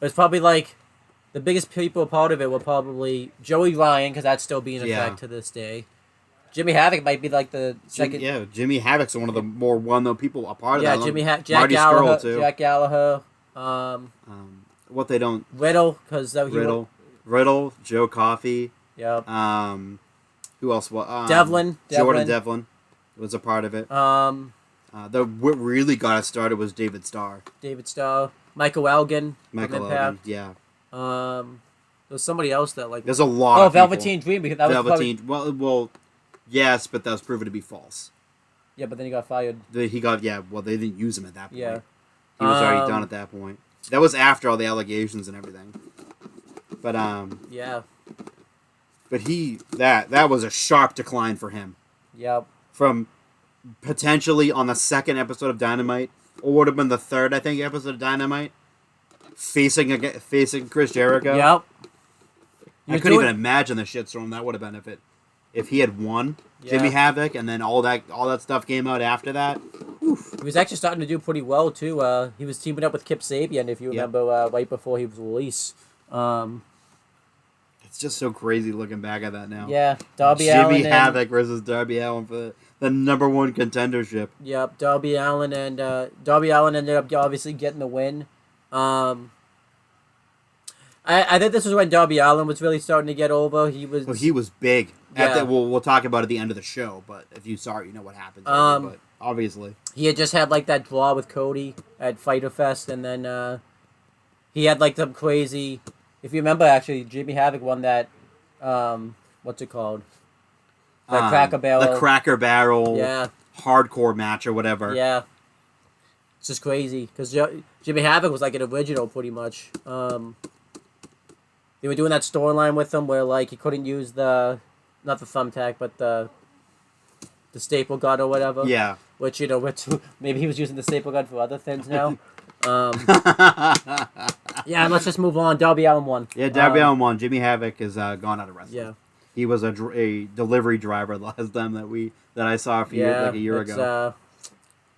was probably like the biggest people part of it were probably Joey Ryan, because that's still being in Yeah. effect to this day. Jimmy Havoc might be like the second. Jimmy Havoc's one of the more well-known people a part of Yeah, that. Jack Marty Gallagher. Scurll, too. Jack Gallagher. What they don't... Riddle, because Riddle, Joe Coffey. Yep. Who else? Devlin. Jordan Devlin was a part of it. What really got it started was David Starr. David Starr. Michael Elgin. Michael from Impact. Elgin, yeah. There was somebody else that like. There's a lot Oh, of people. Velveteen Dream, because that Velveteen. was probably, Well, yes, but that was proven to be false. yeah, but then he got fired. They didn't use him at that point. Yeah. He was already done at that point. That was after all the allegations and everything. But Yeah. but that was a sharp decline for him. Yep. From potentially on the second episode of Dynamite, or would have been the third, I think, episode of Dynamite, facing Chris Jericho. Yep. I couldn't even imagine the shitstorm that would have been if he had won Jimmy Yeah. Havoc, and then all that stuff came out after that. He was actually starting to do pretty well too. He was teaming up with Kip Sabian, if you remember, right before he was released. I It's just so crazy looking back at that now. Yeah, Darby Allin. Jimmy Havoc versus Darby Allin for the number one contendership. Yep, Darby Allin ended up obviously getting the win. I think this was when Darby Allin was really starting to get over. He was big. Yeah. We'll talk about it at the end of the show, but if you saw it, you know what happened. But obviously, he had just had like that draw with Cody at Fyter Fest, and then he had like some crazy. If you remember, actually, Jimmy Havoc won that. What's it called? The Cracker Barrel. The Cracker Barrel. Yeah. Hardcore match or whatever. Yeah. It's just crazy because Jimmy Havoc was like an original pretty much. They were doing that storyline with him where like he couldn't use not the thumbtack, but the staple gun or whatever. Yeah. Which maybe he was using the staple gun for other things now. Yeah, let's just move on. Darby Allin won. Yeah, Darby Allin won. Jimmy Havoc is gone out of wrestling. Yeah. He was a delivery driver the last time that I saw a year ago.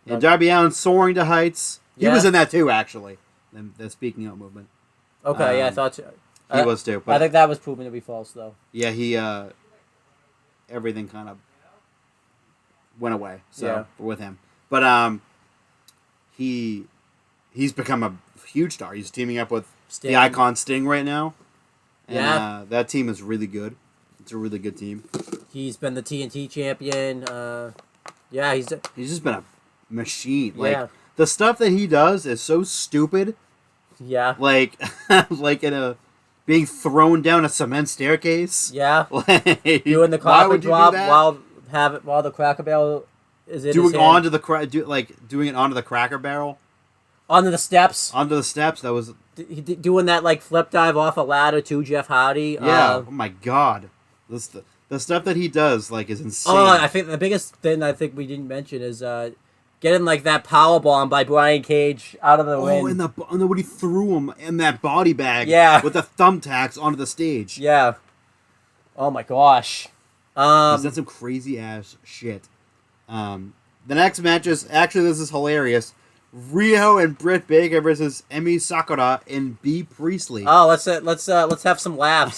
And Darby Allin soaring to heights. He was in that too, actually. The Speaking Out movement. Okay, yeah, I thought so. He was too. But I think that was proven to be false, though. Yeah, he everything kind of went away. So with him, but he's become a huge star. He's teaming up with Sting. the Icon Sting right now, and Yeah. that team is really good. It's a really good team. He's been the TNT champion. Yeah, He's just been a machine. Yeah. Like the stuff that he does is so stupid. Yeah. Like being thrown down a cement staircase. Yeah. Like, Doing the why coffin would you do drop that? while the Cracker Barrel is in his doing hand. doing it onto the Cracker Barrel. Onto the steps. Onto the steps. That was Doing that like flip dive off a ladder to Jeff Hardy. yeah. Oh my god. The stuff that he does like is insane. Oh, I think the biggest thing I think we didn't mention is getting like that power bomb by Brian Cage out of the wind. And when he threw him in that body bag with the thumbtacks onto the stage. Yeah. Oh my gosh. He's done some crazy ass shit. The next match is actually, this is hilarious. Riho and Britt Baker versus Emi Sakura and B Priestley. Oh, let's have some laughs.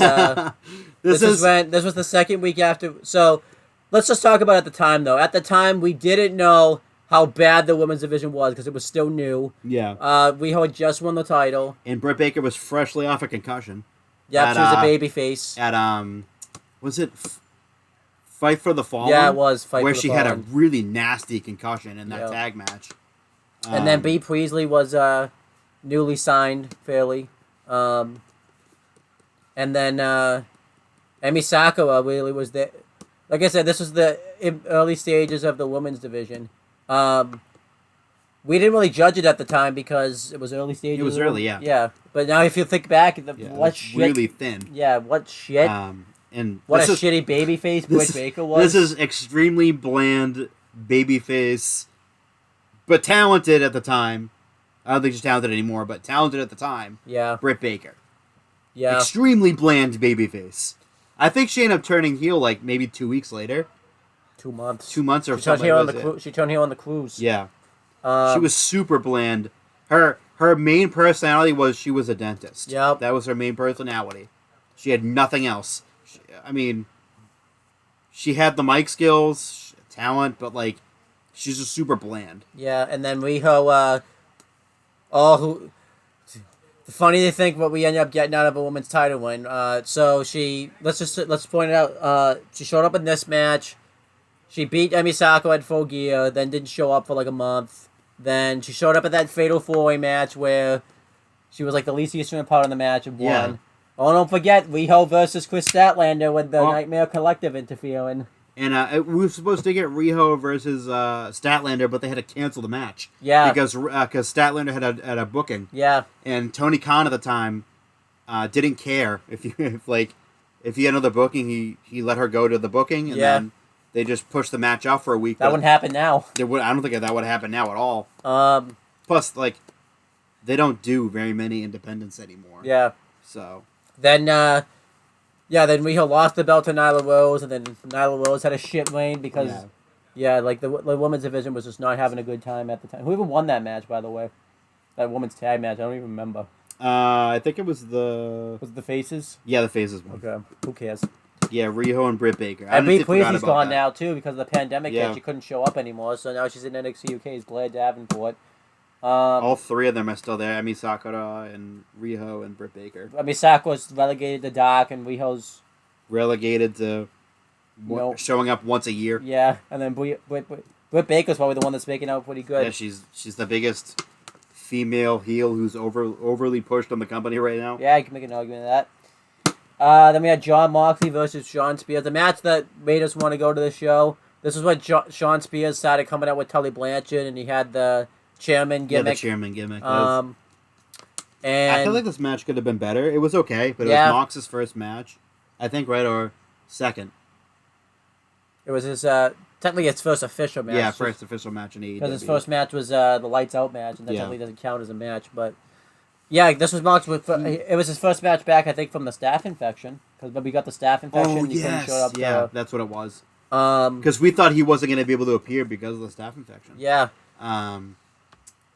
This was the second week after. So let's just talk about it at the time though. At the time, we didn't know how bad the women's division was because it was still new. Yeah. Riho had just won the title. And Britt Baker was freshly off a concussion. Yep, she was a baby face. At was it Fight for the Fallen? Yeah, it was Fight where for the she Fallen. had a really nasty concussion in that tag match. And then B Priestley was newly signed, fairly. And then Emi Sakura really was the. Like I said, this was the early stages of the women's division. We didn't really judge it at the time because it was early stages. It was early, yeah. Yeah, but now if you think back, what shit? Really thin. Yeah, what shit? And what a shitty babyface Britt Baker was. This is extremely bland babyface, but talented at the time. I don't think she's talented anymore, but talented at the time. Yeah. Britt Baker. Yeah. Extremely bland babyface. I think she ended up turning heel like maybe 2 weeks later. 2 months. 2 months or she turned something. heel on she turned heel on the cruise. Yeah. She was super bland. Her main personality was she was a dentist. Yep. That was her main personality. She had nothing else. She had the mic skills, talent, but like, she's just super bland. Yeah, and then Riho, the funny to think what we ended up getting out of a women's title win. So let's point it out. She showed up in this match. She beat Emi Sakura at Full Gear, then didn't show up for like a month. Then she showed up at that Fatal 4-Way match where she was like the least useful part of the match and won. Yeah. Oh, don't forget, Riho versus Chris Statlander with the Nightmare Collective interfering. And we were supposed to get Riho versus Statlander, but they had to cancel the match. Yeah. Because Statlander had a booking. Yeah. And Tony Khan at the time didn't care if he had another booking, he let her go to the booking, and then they just pushed the match off for a week. That wouldn't happen now. I don't think that would happen now at all. Plus, they don't do very many independents anymore. Yeah. So then Riho lost the belt to Nyla Rose, and then Nyla Rose had a shit reign because, the women's division was just not having a good time at the time. Who even won that match, by the way? That women's tag match, I don't even remember. I think it was the Was it the Faces? the Phases one. Okay. Who cares? Yeah, Riho and Britt Baker. And Bea honestly forgot Priestley's about gone that. now too because of the pandemic. Yeah. That she couldn't show up anymore, so now she's in NXT UK's Blair Davenport. All three of them are still there. Emi Sakura and Riho and Britt Baker. I mean, Sakura's relegated to dark, and Riho's Relegated to Nope. showing up once a year. yeah, and then Britt Baker's probably the one that's making out pretty good. Yeah, she's the biggest female heel who's overly pushed on the company right now. Yeah, you can make an argument of that. Then we had Jon Moxley versus Sean Spears, the match that made us want to go to the show. This is when Sean Spears started coming out with Tully Blanchard, and he had the chairman Yeah, gimmick. the chairman gimmick. And I feel like this match could have been better. It was okay, but it Yeah. was Mox's first match, I think, right, or second. it was his technically his first official match. Yeah, first official match in AEW. Because his first match was the Lights Out match, and that Yeah. definitely doesn't count as a match. But yeah, this was Mox with. It was his first match back, I think, from the staph infection. Because we got the staph infection. Oh he couldn't show yes, up. yeah, that's what it was. Um. Because we thought he wasn't going to be able to appear because of the staph infection. Yeah.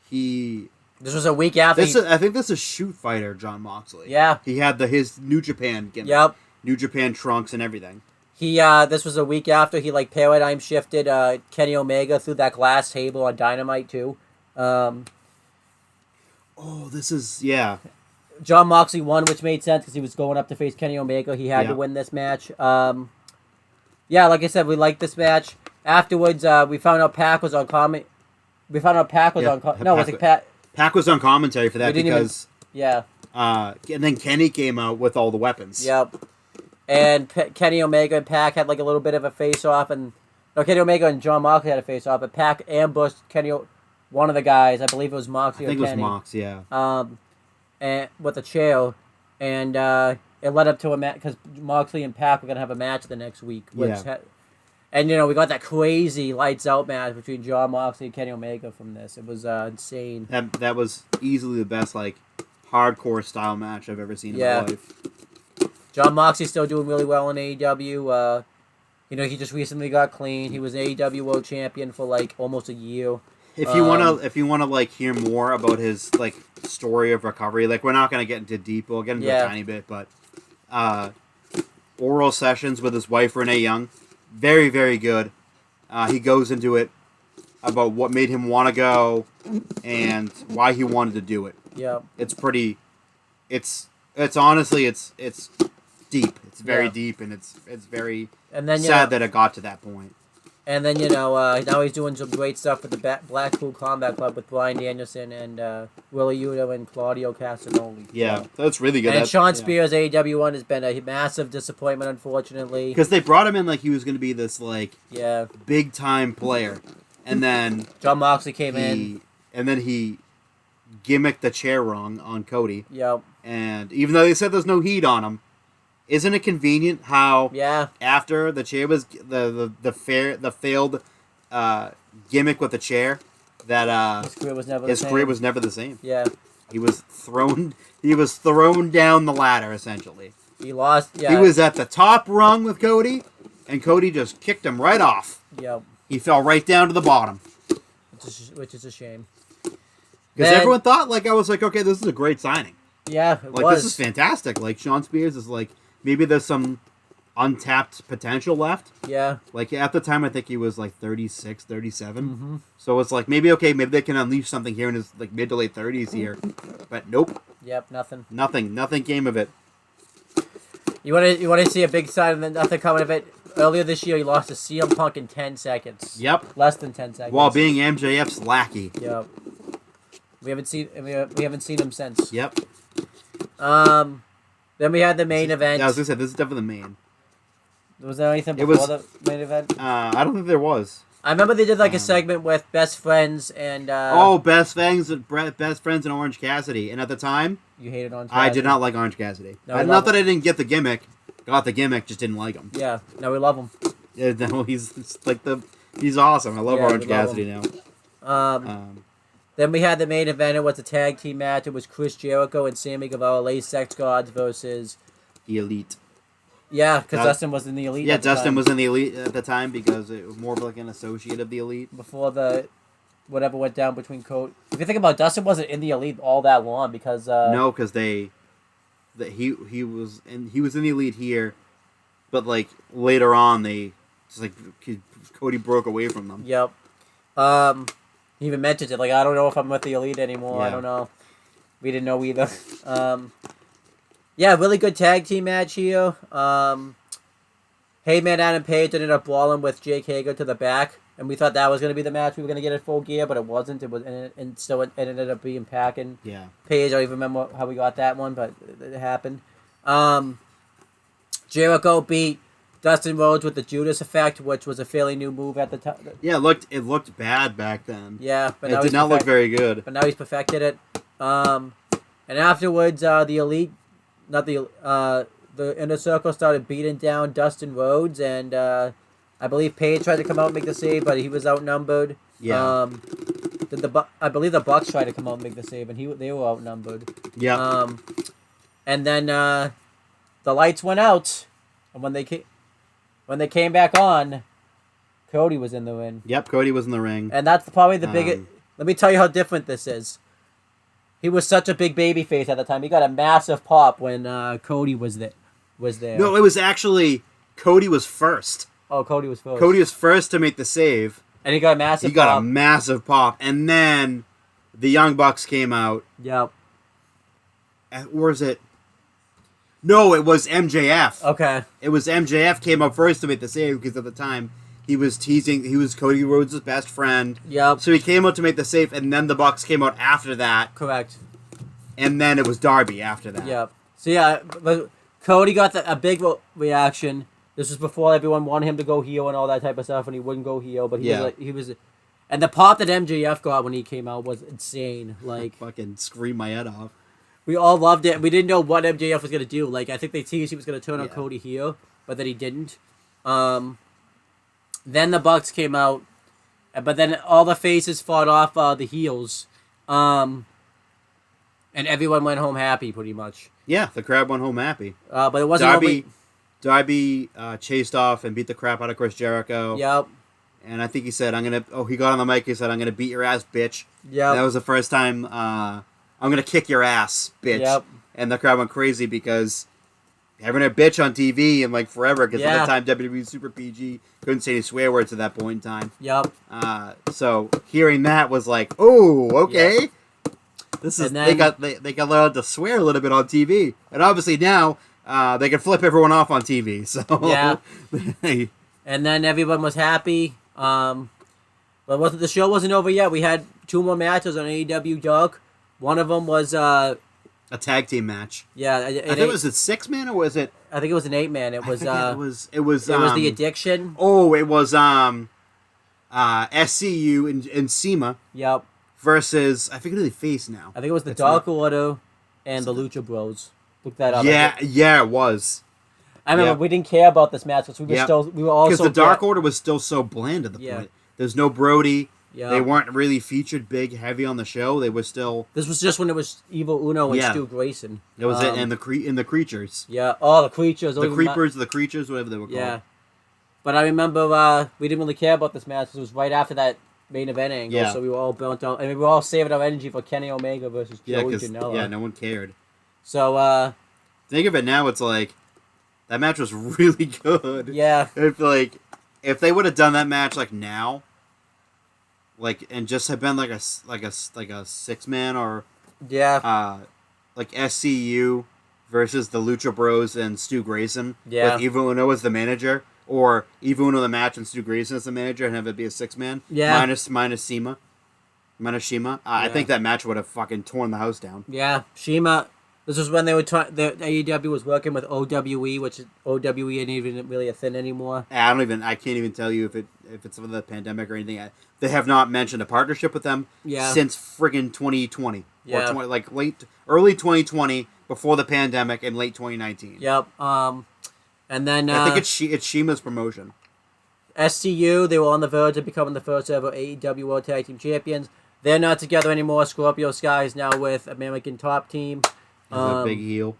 He. This was a week after. I think this is Shoot Fighter John Moxley. Yeah. He had his New Japan gimmick. Yep. New Japan trunks and everything. He this was a week after he like paradigm shifted Kenny Omega through that glass table on Dynamite too. Oh, this is John Moxley won, which made sense because he was going up to face Kenny Omega. He had to Yeah. win this match. Yeah, like I said, we liked this match. Afterwards, we found out Pac was on comment. We found out Pac was Yeah, on. No, was it Pat? Pac was on commentary for that We didn't even- because Yeah. and then Kenny came out with all the weapons. Yep. And Kenny Omega and Pac had like a little bit of a face off, and no, Kenny Omega and John Moxley had a face off, but Pac ambushed one of the guys. I believe it was Moxley I think or it was Kenny. Mox. Yeah. And with a chair, and it led up to a match because Moxley and Pac were gonna have a match the next week. Yeah. And we got that crazy lights out match between John Moxley and Kenny Omega from this. It was insane. That was easily the best hardcore style match I've ever seen in Yeah. my life. John Moxley's still doing really well in AEW. He just recently got clean. He was an AEW World Champion for almost a year. If you wanna hear more about his story of recovery, we're not gonna get into deep. We'll get into a tiny bit, but oral sessions with his wife Renee Young, very very good. He goes into it about what made him want to go and why he wanted to do it. Yeah. It's pretty. It's honestly it's deep. It's very Yeah. deep, and it's very And then sad that it got to that point. And then now he's doing some great stuff with the Blackpool Combat Club with Bryan Danielson and Willie Udo and Claudio Castagnoli. Yeah, that's really good. And Sean Spears AEW one has been a massive disappointment, unfortunately. Because they brought him in like he was going to be this Yeah. big time player, and then John Moxley came in. he gimmicked the chair wrong on Cody. Yep. And even though they said there's no heat on him, isn't it convenient how Yeah. after the chair was the failed gimmick with the chair that His career was never his the same. career was never the same. Yeah. He was thrown down the ladder essentially. He lost. Yeah. He was at the top rung with Cody, and Cody just kicked him right off. Yep. He fell right down to the bottom. Which is a shame. Because everyone thought I was okay, this is a great signing. Yeah, it was. This is fantastic. Sean Spears is maybe there's some untapped potential left. Yeah. At the time, I think he was 36, 37. Mm-hmm. So it's maybe they can unleash something here in his mid to late 30s here. But nope. Yep. Nothing. Nothing came of it. You want to see a big sign and then nothing coming of it. Earlier this year, he lost to CM Punk in 10 seconds. Yep. Less than 10 seconds. While being MJF's lackey. Yep. We haven't seen him since. Yep. Then we had the main event. Yeah, I was gonna say this is definitely the main. Was there anything before the main event? I don't think there was. I remember they did a segment with Best Friends and. Best friends and Orange Cassidy, and at the time, You hated Orange I Cassidy. did not like Orange Cassidy. No, we Not love that him. I didn't get the gimmick. Got the gimmick, just didn't like him. Yeah, no, we love him. Yeah, no, he's he's awesome. I love Yeah, Orange we love Cassidy now. Then we had the main event. It was a tag team match. It was Chris Jericho and Sammy Guevara, Lace Sex Gods versus. The Elite. Yeah, because Dustin was in the Elite. Yeah, at the Dustin time. was in the Elite at the time because it was more of an associate of the Elite. Before the whatever went down between Cody. If you think about it, Dustin wasn't in the Elite all that long because No, because he was in the Elite here, but like later on they just like Cody broke away from them. Yep. He even mentioned it. Like, I don't know if I'm with the Elite anymore. I Yeah. don't know. We didn't know either. Yeah, really good tag team match here. Heyman Adam Page ended up brawling with Jake Hager to the back, and we thought that was going to be the match we were going to get at Full Gear, but it wasn't. It was, and so it ended up being Pac and Yeah. Page. I don't even remember how we got that one, but it happened. Jericho beat Dustin Rhodes with the Judas Effect, which was a fairly new move at the time. Yeah, it looked bad back then. Yeah, but It now did not look very good. But now he's perfected it. And afterwards, the Elite, not the Inner Circle started beating down Dustin Rhodes, and I believe Page tried to come out and make the save, but he was outnumbered. Yeah. I believe the Bucks tried to come out and make the save, and they were outnumbered. Yeah. And then the lights went out, and when they came back on, Cody was in the ring. Yep, Cody was in the ring. And that's probably the biggest. Let me tell you how different this is. He was such a big baby face at the time. He got a massive pop when Cody was there. No, it was actually Cody was first. Oh, Cody was first. Cody was first to make the save. And he got a massive He got pop. a massive pop, and then the Young Bucks came out. Yep. Or is it? No, it was MJF. Okay. It was MJF came up first to make the save because at the time he was Cody Rhodes' best friend. Yep. So he came out to make the save, and then the Bucks came out after that, Correct. and then it was Darby after that. Yep. So yeah, but Cody got a big reaction. This was before everyone wanted him to go heel and all that type of stuff, and he wouldn't go heel. But he was, and the pop that MJF got when he came out was insane. Like, Fucking scream my head off. we all loved it. We didn't know what MJF was gonna do. Like, I think they teased he was gonna turn on Yeah. Cody heel, but then he didn't. Then the Bucks came out, but then all the faces fought off the heels, and everyone went home happy pretty much. Yeah, the crowd went home happy. But it wasn't Darby chased off and beat the crap out of Chris Jericho. Yep. And I think he said, he got on the mic, he said, "I'm gonna beat your ass, bitch." Yep. That was the first time, "I'm gonna kick your ass, bitch." Yep. And the crowd went crazy because having a bitch on TV and like forever, because at the time WWE Super PG couldn't say any swear words at that point in time. Yep. So hearing that was like, oh, okay. This is And then- they got allowed to swear a little bit on TV, and obviously now they can flip everyone off on TV. So Yeah. And then everyone was happy. But the show wasn't over yet. We had 2 more matches on AEW Dark. One of them was a tag team match. I I think it was a 6-man, or was it? I think it was an 8-man. It was it was the Addiction. Oh, it was SCU and SEMA Yep. versus, I forget who they face now. I think it was the It's Dark Order and the Lucha Bros. Look that up. Yeah, it was. I remember Yep. we didn't care about this match because we were all Because so the Dark Order was still so bland at the Yeah. point. There's no Brody. Yeah. They weren't really featured big, heavy on the show. They were still. This was just when it was Evil Uno and Yeah. Stu Grayson. It was it, and the creatures, Yeah. Oh, the creatures. the creepers, the creatures, whatever they were called. Yeah. But I remember we didn't really care about this match because it was right after that main event angle, Yeah. so we were all burnt out, and we were all saving our energy for Kenny Omega versus Yeah, Joey because Janela. no one cared. So Think of it now. It's like that match was really good. yeah, If they would have done that match like now, and just have been like a 6-man or yeah, like SCU versus the Lucha Bros and Stu Grayson. Yeah. With Evil Uno as the manager, or Evil Uno the match and Stu Grayson as the manager, and have it be a 6-man. Yeah. Minus Shima. I think that match would have fucking torn the house down. yeah. Shima. This was when they were the AEW was working with OWE, which OWE ain't even really a thing anymore. I can't even tell you if it's of the pandemic or anything. They have not mentioned a partnership with them Yeah. since friggin' 2020. Yeah. Or early 2020, before the pandemic, and late 2019. Yep. And then I think it's Shima's promotion. SCU, they were on the verge of becoming the first ever AEW World Tag Team Champions. They're not together anymore. Scorpio Sky is now with American Top Team. He's a big heel.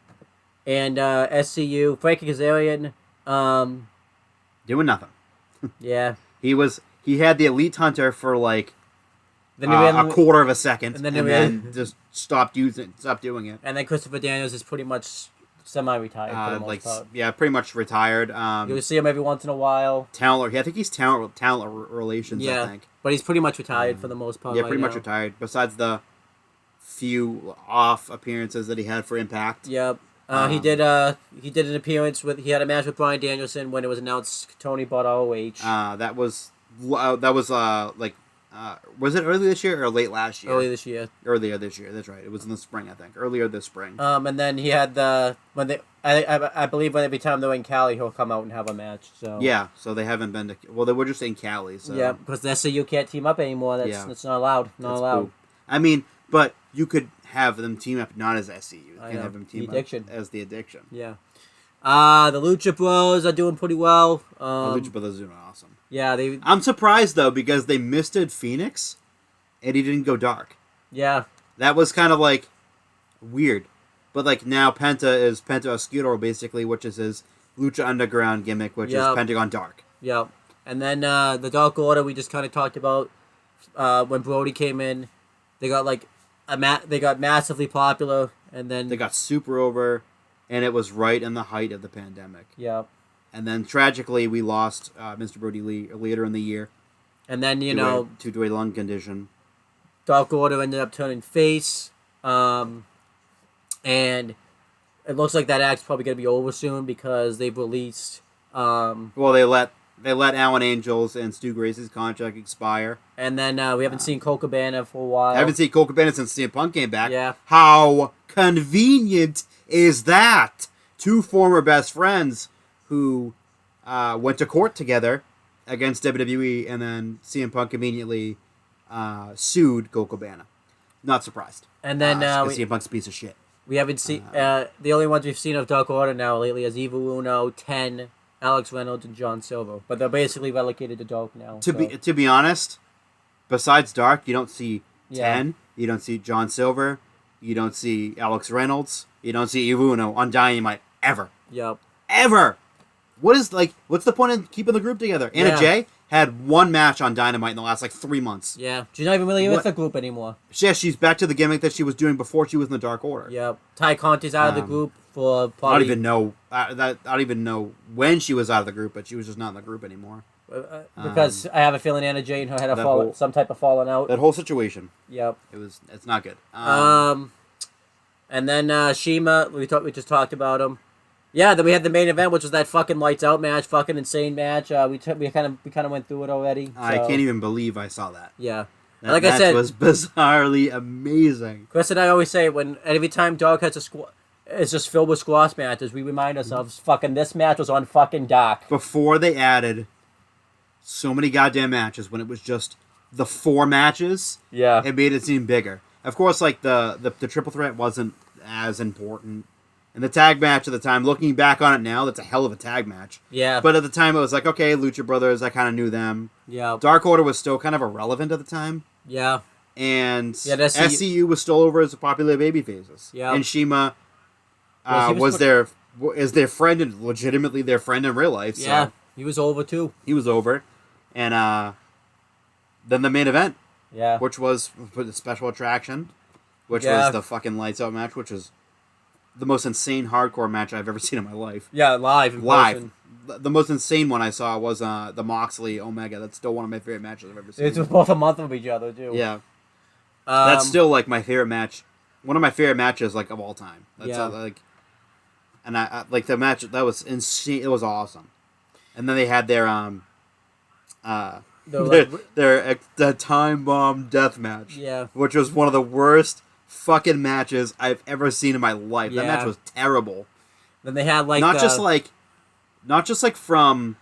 And SCU, Frankie Kazarian, Doing nothing. yeah. He had the Elite Hunter for like Then we had- a quarter of a second, and then and we then had- just stopped doing it. And then Christopher Daniels is pretty much semi-retired for the most Like part. yeah, pretty much retired. You'll see him every once in a while. Talent. Yeah, I think he's talent relations. Yeah, I think. but he's pretty much retired for the most part. Yeah, right pretty much now. retired. Besides the few off appearances that he had for Impact. Yep. He did an appearance he had a match with Bryan Danielson when it was announced Tony bought ROH. That was was it early this year or late last year? Earlier this year. Earlier this year. That's right. It was in the spring, I think. Earlier this spring. And then he had I believe when every time they're in Cali, he'll come out and have a match. So Yeah, so they haven't been to. Well, they were just in Cali. So yeah, because the SCU can't team up anymore. That's not allowed. Not That's allowed. poop. I mean, but you could have them team up not as SCU. You I can know. have them team The Addiction. up as the Addiction. Yeah. The Lucha Bros are doing pretty well. The Lucha Brothers are doing awesome. Yeah, they. I'm surprised though because they misted Phoenix, and he didn't go dark. Yeah. That was kind of like weird, but like now Penta is Penta Oscuro basically, which is his Lucha Underground gimmick, which is Pentagon Dark. Yeah. And then the Dark Order we just kind of talked about when Brody came in, they got like they got massively popular, and then They got super over, and it was right in the height of the pandemic. yeah. And then tragically, we lost Mr. Brody Lee later in the year. And then to a lung condition. Dark Order ended up turning face, and it looks like that act's probably gonna be over soon because they've released. Well, they let Alan Angels and Stu Gracie's contract expire. And then we haven't seen Cole Cabana for a while. I haven't seen Cole Cabana since CM Punk came back. Yeah. How convenient is that? Two former best friends who went to court together against WWE, and then CM Punk conveniently sued Cole Cabana. Not surprised. And then CM Punk's a piece of shit. we haven't seen the only ones we've seen of Dark Order now lately is Evil Uno, 10, Alex Reynolds, and John Silver. But they're basically relegated to Dark now. To be honest, besides Dark, you don't see Yeah. 10, you don't see John Silver, you don't see Alex Reynolds, you don't see Ivuno on Dynamite ever. Yep. Ever. What's the point in keeping the group together? Anna Yeah. Jay had one match on Dynamite in the last 3 months. Yeah. She's not even really with What- the group anymore. Yeah, she's back to the gimmick that she was doing before she was in the Dark Order. Yep. Ty Conti's out of the group for I probably. don't even know. I don't even know when she was out of the group, but she was just not in the group anymore. Because I have a feeling Anna Jay and her had some type of falling out. That whole situation. Yep. It's not good. And then Shima, we just talked about him. Yeah, then we had the main event, which was that fucking lights out match, fucking insane match. We kind of went through it already. I so, can't even believe I saw that. Yeah. That Like match I said, was bizarrely amazing. Chris and I always say every time Dog has it's just filled with squash matches, we remind ourselves, fucking this match was on fucking Dark. Before they added so many goddamn matches, when it was just the 4 matches, Yeah. it made it seem bigger. Of course, like the triple threat wasn't as important. And the tag match at the time, looking back on it now, that's a hell of a tag match. Yeah. But at the time, it was like, okay, Lucha Brothers, I kind of knew them. Yeah. Dark Order was still kind of irrelevant at the time. Yeah. And Yeah, that's SCU was still over as a popular baby faces. Yeah. And Shima Well, was their friend, and legitimately their friend in real life. So Yeah. He was over too. he was over. And then the main event, Yeah. which was the special attraction, which Yeah. was the fucking lights out match, which is the most insane hardcore match I've ever seen in my life. Yeah, live. In Live. person. The most insane one I saw was the Moxley Omega. That's still one of my favorite matches I've ever seen. It was both a month of each other too. Yeah. That's still like my favorite match. One of my favorite matches like of all time. That's Yeah. and I like the match that was insane. It was awesome. And then they had their the time bomb death match. Yeah. Which was one of the worst fucking matches I've ever seen in my life. That Yeah. match was terrible. Then they had Not just like from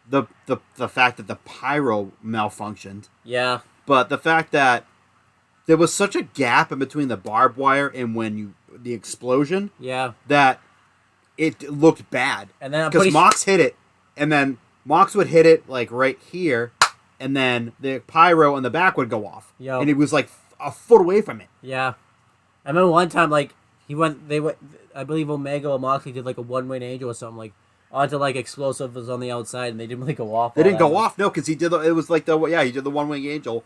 the fact that the pyro malfunctioned, Yeah. but the fact that there was such a gap in between the barbed wire and the explosion Yeah. that it looked bad. And then I'm Because pretty Mox hit it, and then Mox would hit it like right here, and then the pyro in the back would go off, Yo. and it was like a foot away from it. Yeah. I remember one time, like, I believe Omega or Moxley did, like, a one-wing angel or something, like, onto, like, explosive was on the outside, and they didn't really go off. They all didn't that go much. off, no, because he did. He did the one wing angel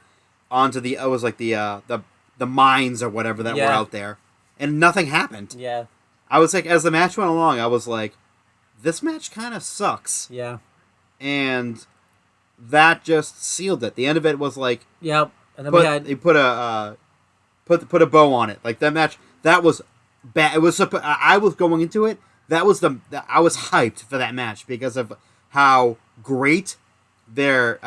onto the it was like the mines or whatever that were out there, and nothing happened. Yeah. I was like, as the match went along, I was like, this match kind of sucks. Yeah. And that just sealed it. The end of it was like, Yep. And then they put a put a bow on it. Like that match, that was bad. It was I was going into it. I was hyped for that match because of how great their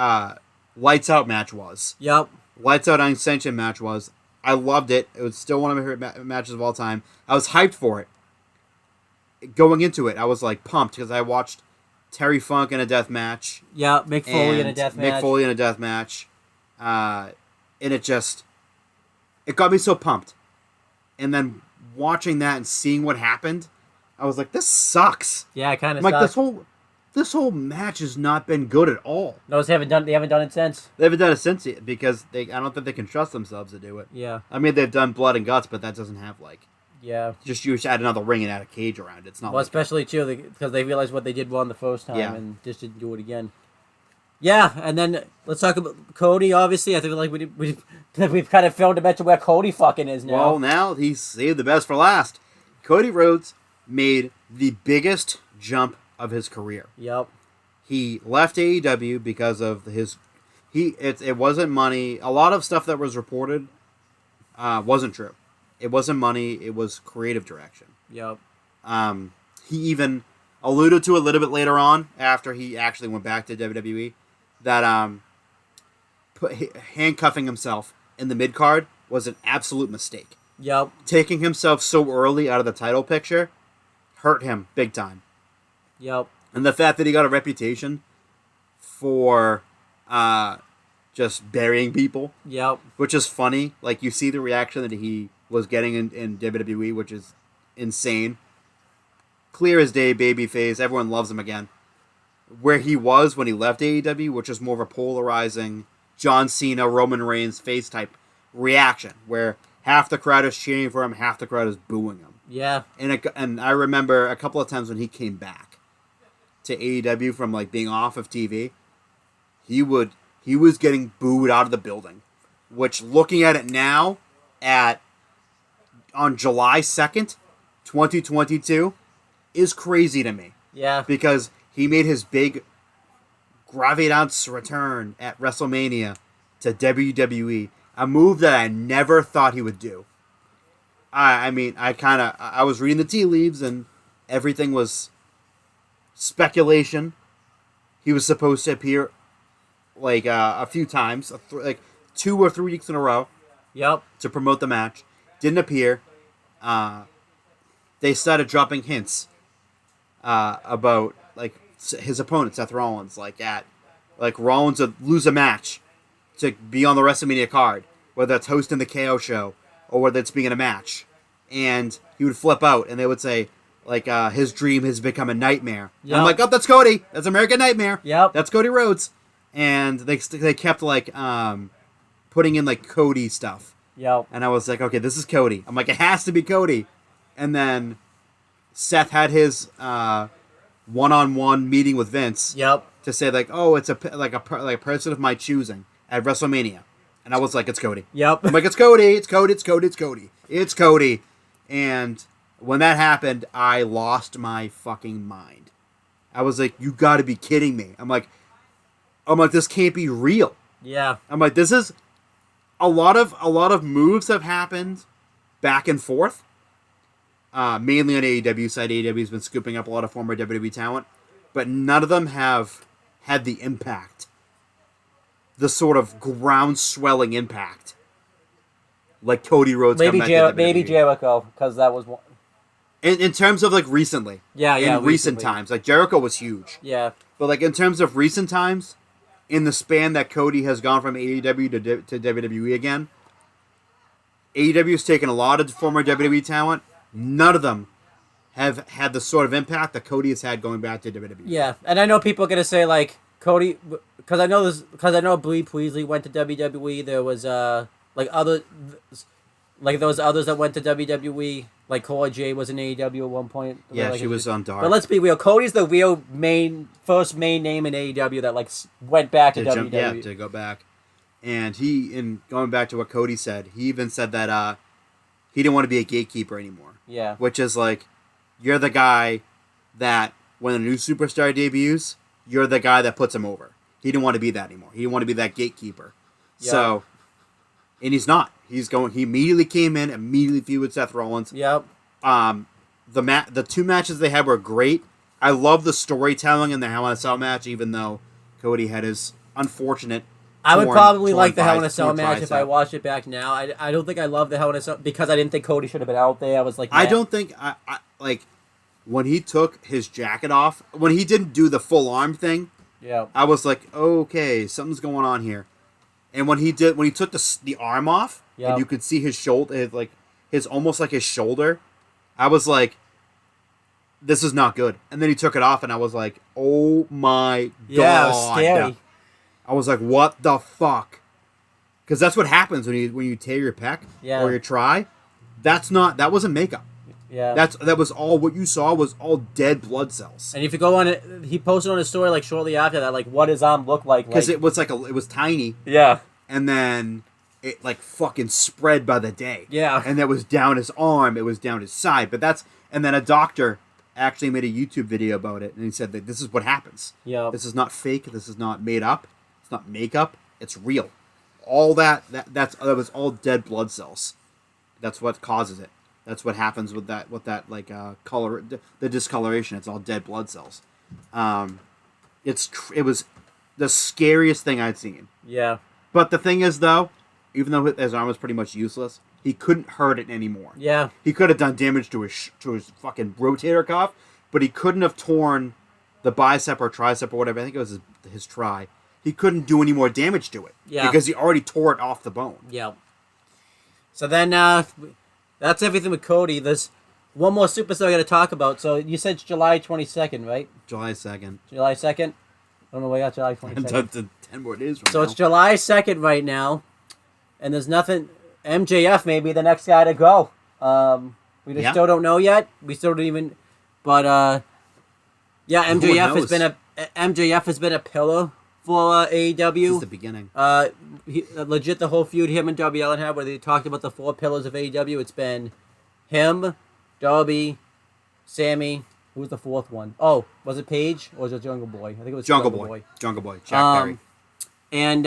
Lights Out match was. Yep. Lights Out Unsanctioned match was. I loved it. It was still one of my favorite matches of all time. I was hyped for it. Going into it, I was like pumped because I watched Terry Funk in a death match. Yeah, Mick Foley in a death match. Mick Foley in a death match. And it got me so pumped. And then watching that and seeing what happened, I was like, this sucks. Yeah, it kind of like sucks. this whole match has not been good at all. No, they haven't done it since. They haven't done it since because I don't think they can trust themselves to do it. Yeah. I mean, they've done Blood and Guts, but that doesn't have just you add another ring and add a cage around it. It's not. Well, especially too because they realized what they did wrong the first time Yeah. and just didn't do it again. Yeah, and then let's talk about Cody. Obviously, I think we've kind of failed to mention where Cody fucking is now. Well, now he's saved the best for last. Cody Rhodes made the biggest jump of his career. Yep. He left AEW because of it wasn't money. A lot of stuff that was reported wasn't true. It wasn't money. It was creative direction. Yep. He even alluded to a little bit later on after he actually went back to WWE that handcuffing himself in the mid card was an absolute mistake. Yep. Taking himself so early out of the title picture hurt him big time. Yep. And the fact that he got a reputation for just burying people. Yep. Which is funny. Like, you see the reaction that he was getting in WWE, which is insane. Clear as day, babyface. Everyone loves him again. Where he was when he left AEW, which is more of a polarizing John Cena, Roman Reigns face type reaction, where half the crowd is cheering for him, half the crowd is booing him. Yeah. And I remember a couple of times when he came back to AEW from like being off of TV, he was getting booed out of the building. Which, looking at it now, on July 2nd, 2022, is crazy to me. Yeah. Because he made his big gravitas return at WrestleMania to WWE, a move that I never thought he would do. I was reading the tea leaves and everything was speculation. He was supposed to appear like a few times, like 2 or 3 weeks in a row. Yep. To promote the match. Didn't appear. They started dropping hints about like his opponent, Seth Rollins, like Rollins would lose a match to be on the WrestleMania card, whether it's hosting the KO show or whether it's being in a match, and he would flip out, and they would say like his dream has become a nightmare. Yep. I'm like, oh, that's Cody. That's American Nightmare. Yep. That's Cody Rhodes, and they kept like putting in like Cody stuff. Yep. And I was like, okay, this is Cody. I'm like, it has to be Cody. And then Seth had his one-on-one meeting with Vince. Yep. To say like, oh, it's a person of my choosing at WrestleMania, and I was like, it's Cody. Yep. I'm like, it's Cody. It's Cody. It's Cody. It's Cody. It's Cody. And when that happened, I lost my fucking mind. I was like, you got to be kidding me. I'm like, this can't be real. Yeah. I'm like, this is a lot of moves have happened back and forth. Mainly on AEW side. AEW's been scooping up a lot of former WWE talent, but none of them have had the impact, the sort of ground swelling impact, like Cody Rhodes. Maybe Jericho, because that was one. In terms of like recently, in recent times, like Jericho was huge. Yeah, but like in terms of recent times, in the span that Cody has gone from AEW to WWE again, AEW's taken a lot of former WWE talent. None of them have had the sort of impact that Cody has had going back to WWE. Yeah, and I know people are gonna say like Cody, because I know Bree Priestley went to WWE. There was there was others that went to WWE. Like Cora Jade was in AEW at one point. Yeah, like, she was on Dark. But let's be real, Cody's the real first main name in AEW that like went back to WWE. To go back, And in going back to what Cody said, he even said that he didn't want to be a gatekeeper anymore. Yeah. Which is like, you're the guy that when a new superstar debuts, you're the guy that puts him over. He didn't want to be that anymore. He didn't want to be that gatekeeper. Yeah. So, and he's not. He immediately came in, immediately feuded with Seth Rollins. Yep. The two matches they had were great. I love the storytelling in the Hell in a Cell match, even though Cody had his unfortunate. I would probably like the Hell in a Cell torn match if I tricep. watched it back now. I don't think I love the Hell in a Cell because I didn't think Cody should have been out there. I was like, I nah. don't think I like when he took his jacket off, when he didn't do the full arm thing. Yeah. I was like, okay, something's going on here. And when he took the arm off, Yep. and you could see his shoulder, his almost like his shoulder, I was like, this is not good. And then he took it off, and I was like, oh my Yeah, it god, was scary. I was like, what the fuck? Because that's what happens when you tear your pec or your tri. That wasn't makeup. Yeah. That was all what you saw was all dead blood cells. And if you go on it, he posted on his story like shortly after that, like what his arm looked like. Because it was it was tiny, Yeah. and then it like fucking spread by the day. Yeah. And that was down his arm, it was down his side. And then a doctor actually made a YouTube video about it, and he said that this is what happens. Yeah. This is not fake. This is not made up. It's not makeup. It's real. All that was all dead blood cells. That's what causes it. That's what happens with that color, the discoloration. It's all dead blood cells. It was the scariest thing I'd seen. Yeah. But the thing is, though, even though his arm was pretty much useless, he couldn't hurt it anymore. Yeah. He could have done damage to his fucking rotator cuff, but he couldn't have torn the bicep or tricep or whatever. I think it was his tri. He couldn't do any more damage to it. Yeah. Because he already tore it off the bone. Yeah. So then, that's everything with Cody. There's one more superstar I got to talk about. So you said it's July 22nd, right? July 2nd. July 2nd? I don't know why I got July 22nd. 10 more days from So now. it's July 2nd right now, and there's nothing. MJF may be the next guy to go. We just still don't know yet. We still don't even. But yeah, MJF has been a pillar for AEW. Since the beginning. Legit, the whole feud him and Darby Allin had, where they talked about the 4 pillars of AEW. It's been him, Darby, Sammy. Who was the 4th one? Oh, was it Paige or was it Jungle Boy? I think it was Jungle Boy. Jungle Boy. Jack Perry. And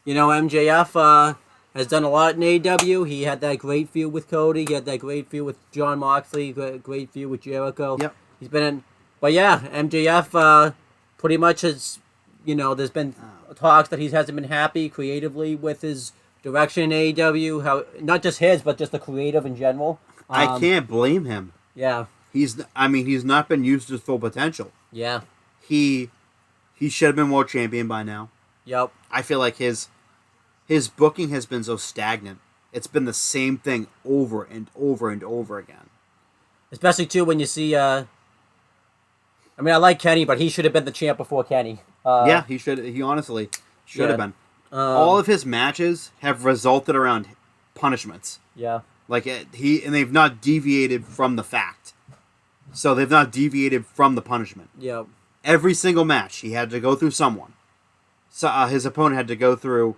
MJF has done a lot in AEW. He had that great feud with Cody. He had that great feud with John Moxley. Great feud with Jericho. Yep. He's been in. But yeah, MJF pretty much has. There's been talks that he hasn't been happy creatively with his direction in AEW. How not just his, but just the creative in general. I can't blame him. Yeah. He's not been used to his full potential. Yeah. He should have been world champion by now. Yep. I feel like his booking has been so stagnant. It's been the same thing over and over and over again. Especially too when you see. I like Kenny, but he should have been the champ before Kenny. Yeah, he should. He honestly should have been. All of his matches have resulted around punishments. Yeah. And they've not deviated from the fact. So they've not deviated from the punishment. Yep. Every single match, he had to go through someone. So his opponent had to go through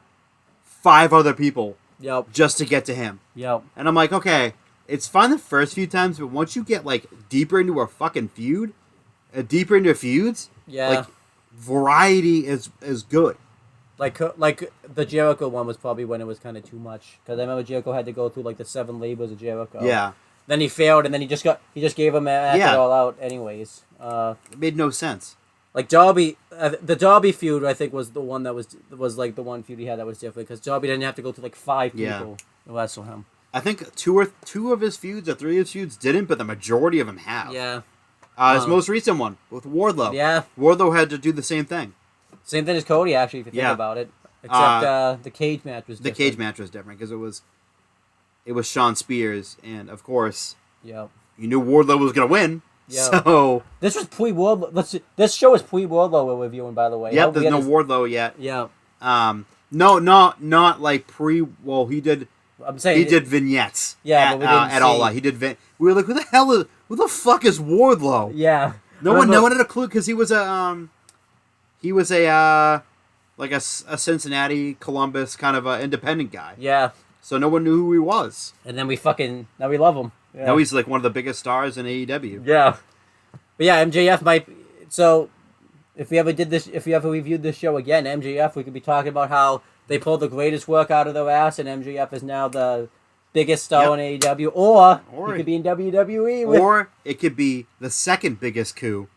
5 other people. Yep. Just to get to him. Yep. And I'm like, okay, it's fine the first few times, but once you get deeper into a fucking feud, deeper into feuds, variety is good. Like the Jericho one was probably when it was kind of too much, because I remember Jericho had to go through the 7 labors of Jericho. Yeah. Then he failed, and then he just gave him it all out anyways. It made no sense. Like Darby, the Darby feud I think was the one that was the one feud he had that was different, because Darby didn't have to go through 5 people to wrestle him. I think two of his feuds or 3 of his feuds didn't, but the majority of them have. Yeah. His most recent one with Wardlow. Yeah. Wardlow had to do the same thing. Same thing as Cody, actually, if you think about it. Except the cage match was different. The cage match was different because it was Shawn Spears, and of course, you knew Wardlow was gonna win. Yeah. So this was pre-Wardlow. This show is pre-Wardlow we're reviewing, by the way. Yep, there's no Wardlow yet. Yeah. No, not like pre. Well, he did. I'm saying he did vignettes. Yeah, but we didn't at all. see. He did. We were like, who the fuck is Wardlow? Yeah. No one had a clue because he was a like a Cincinnati, Columbus kind of a independent guy. Yeah. So no one knew who he was. And then now we love him. Yeah. Now he's like one of the biggest stars in AEW. Yeah. But yeah, MJF might. So if we ever reviewed this show again, MJF, we could be talking about how they pulled the greatest work out of their ass, and MJF is now the biggest star in AEW, or he could be in WWE. Or it could be the second biggest coup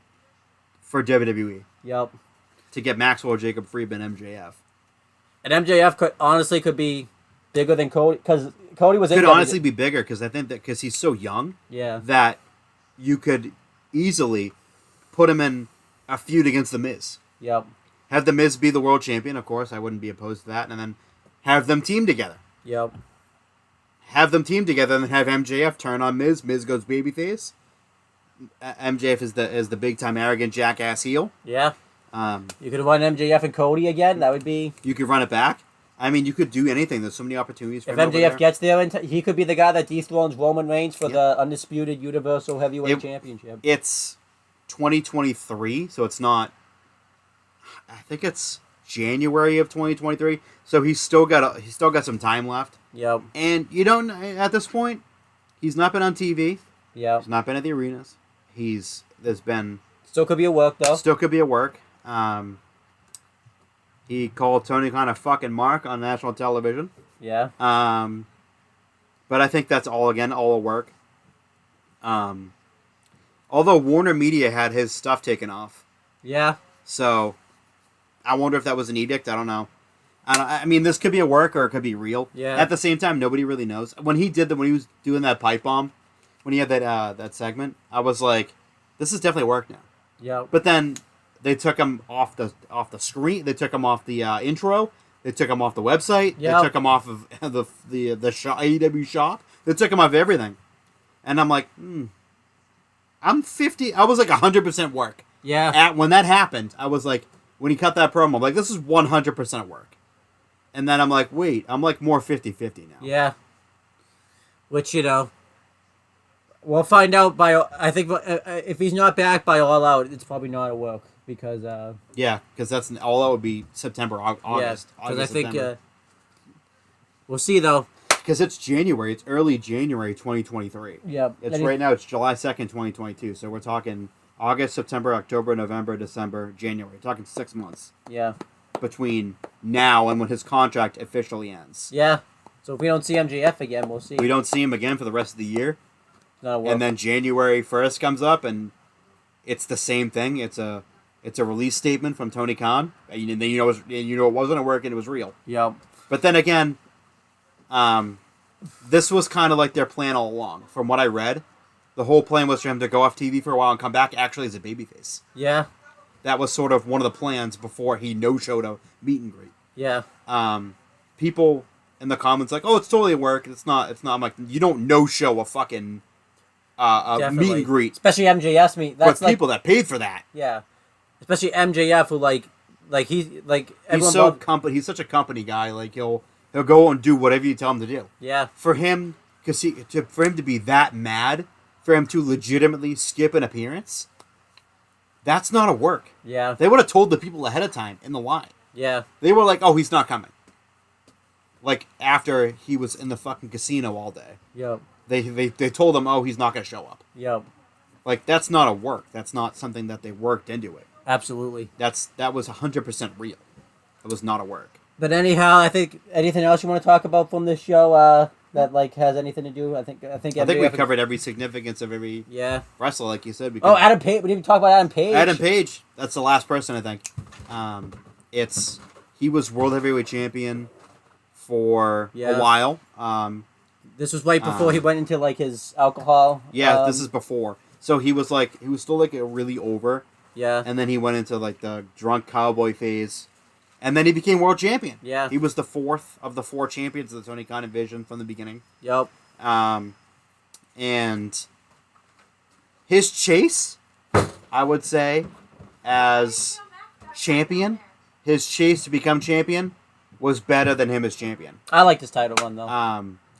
for WWE. Yep. To get Maxwell Jacob Friedman MJF. And MJF could be bigger than Cody, because Cody was could honestly be bigger, because I think that because he's so young, that you could easily put him in a feud against The Miz. Yep. Have The Miz be the world champion, of course. I wouldn't be opposed to that. And then have them team together. Yep. Have them team together, and then have MJF turn on Miz. Miz goes babyface. MJF is the big time arrogant jackass heel. Yeah. You could run MJF and Cody again. That would be. You could run it back. I mean, you could do anything. There's so many opportunities for if him MJF gets there, he could be the guy that dethrones Roman Reigns for the undisputed Universal Heavyweight Championship. It's 2023, so it's not. I think it's January of 2023. So he's still got some time left. Yep. And you don't at this point, he's not been on TV. Yep. He's not been at the arenas. There's been still could be a work though. Still could be a work. He called Tony Khan a fucking mark on national television. Yeah. But I think that's all a work. Although Warner Media had his stuff taken off. Yeah. So, I wonder if that was an edict. I don't know. I mean, this could be a work or it could be real. Yeah. At the same time, nobody really knows. When he was doing that pipe bomb, when he had that segment, I was like, this is definitely work now. Yeah. But then they took him off the screen. They took him off the intro. They took him off the website. Yep. They took him off of the shop, AEW shop. They took him off everything. And I'm like, I'm 50. I was like 100% work. Yeah. When that happened, I was like, when he cut that promo, I'm like, this is 100% work. And then I'm like, wait, I'm like more 50-50 now. Yeah. Which, we'll find out I think if he's not back by All Out, it's probably not a work. Because, yeah, because that's all that would be September, August. Yeah, because I think, we'll see though. Because it's January. It's early January 2023. Yeah. Right now, it's July 2nd, 2022. So we're talking August, September, October, November, December, January. We're talking 6 months. Yeah. Between now and when his contract officially ends. Yeah. So if we don't see MJF again, we'll see. We don't see him again for the rest of the year. And then January 1st comes up, and it's the same thing. It's a release statement from Tony Khan. And then it wasn't a work and it was real. Yep. But then again, this was kind of like their plan all along. From what I read, the whole plan was for him to go off TV for a while and come back actually as a babyface. Yeah. That was sort of one of the plans before he no-showed a meet and greet. Yeah. People in the comments like, oh, it's totally a work. It's not. I'm like, you don't no-show a fucking a meet and greet. Especially MJF meet. That's people that paid for that. Yeah. Especially MJF, who he's such a company guy. Like he'll go and do whatever you tell him to do. Yeah. For him, for him to be that mad, for him to legitimately skip an appearance, that's not a work. Yeah. They would have told the people ahead of time in the line. Yeah. They were like, oh, he's not coming. Like after he was in the fucking casino all day. Yep. They told him, oh, he's not going to show up. Yep. Like that's not a work. That's not something that they worked into it. Absolutely. That was 100% real. It was not a work. But anyhow, I think anything else you want to talk about from this show that has anything to do? I think we covered every significance of every wrestler, like you said. Adam Page. We didn't even talk about Adam Page. Adam Page. That's the last person I think. He was World Heavyweight Champion for a while. This was right before he went into his alcohol. Yeah, this is before. So he was still really over. Yeah. And then he went into the drunk cowboy phase. And then he became world champion. Yeah. He was the fourth of the 4 champions of the Tony Khan division from the beginning. Yep. And his chase, I would say, as champion, his chase to become champion was better than him as champion. I like this title run, though.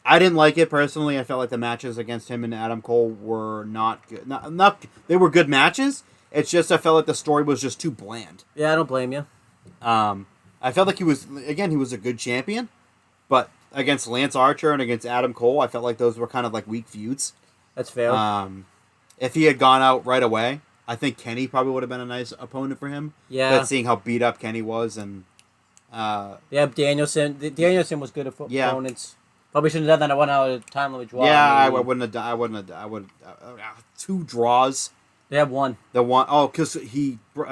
I didn't like it personally. I felt like the matches against him and Adam Cole were not good. Not they were good matches. It's just I felt like the story was just too bland. Yeah, I don't blame you. I felt like he was a good champion, but against Lance Archer and against Adam Cole, I felt like those were kind of like weak feuds. That's fair. If he had gone out right away, I think Kenny probably would have been a nice opponent for him. Yeah. But seeing how beat up Kenny was and Danielson. Danielson was good at Yeah. opponents. Probably shouldn't have done that. I 1 hour time limit draw. yeah, I maybe. wouldn't have. I would. 2 draws. They have one. The one because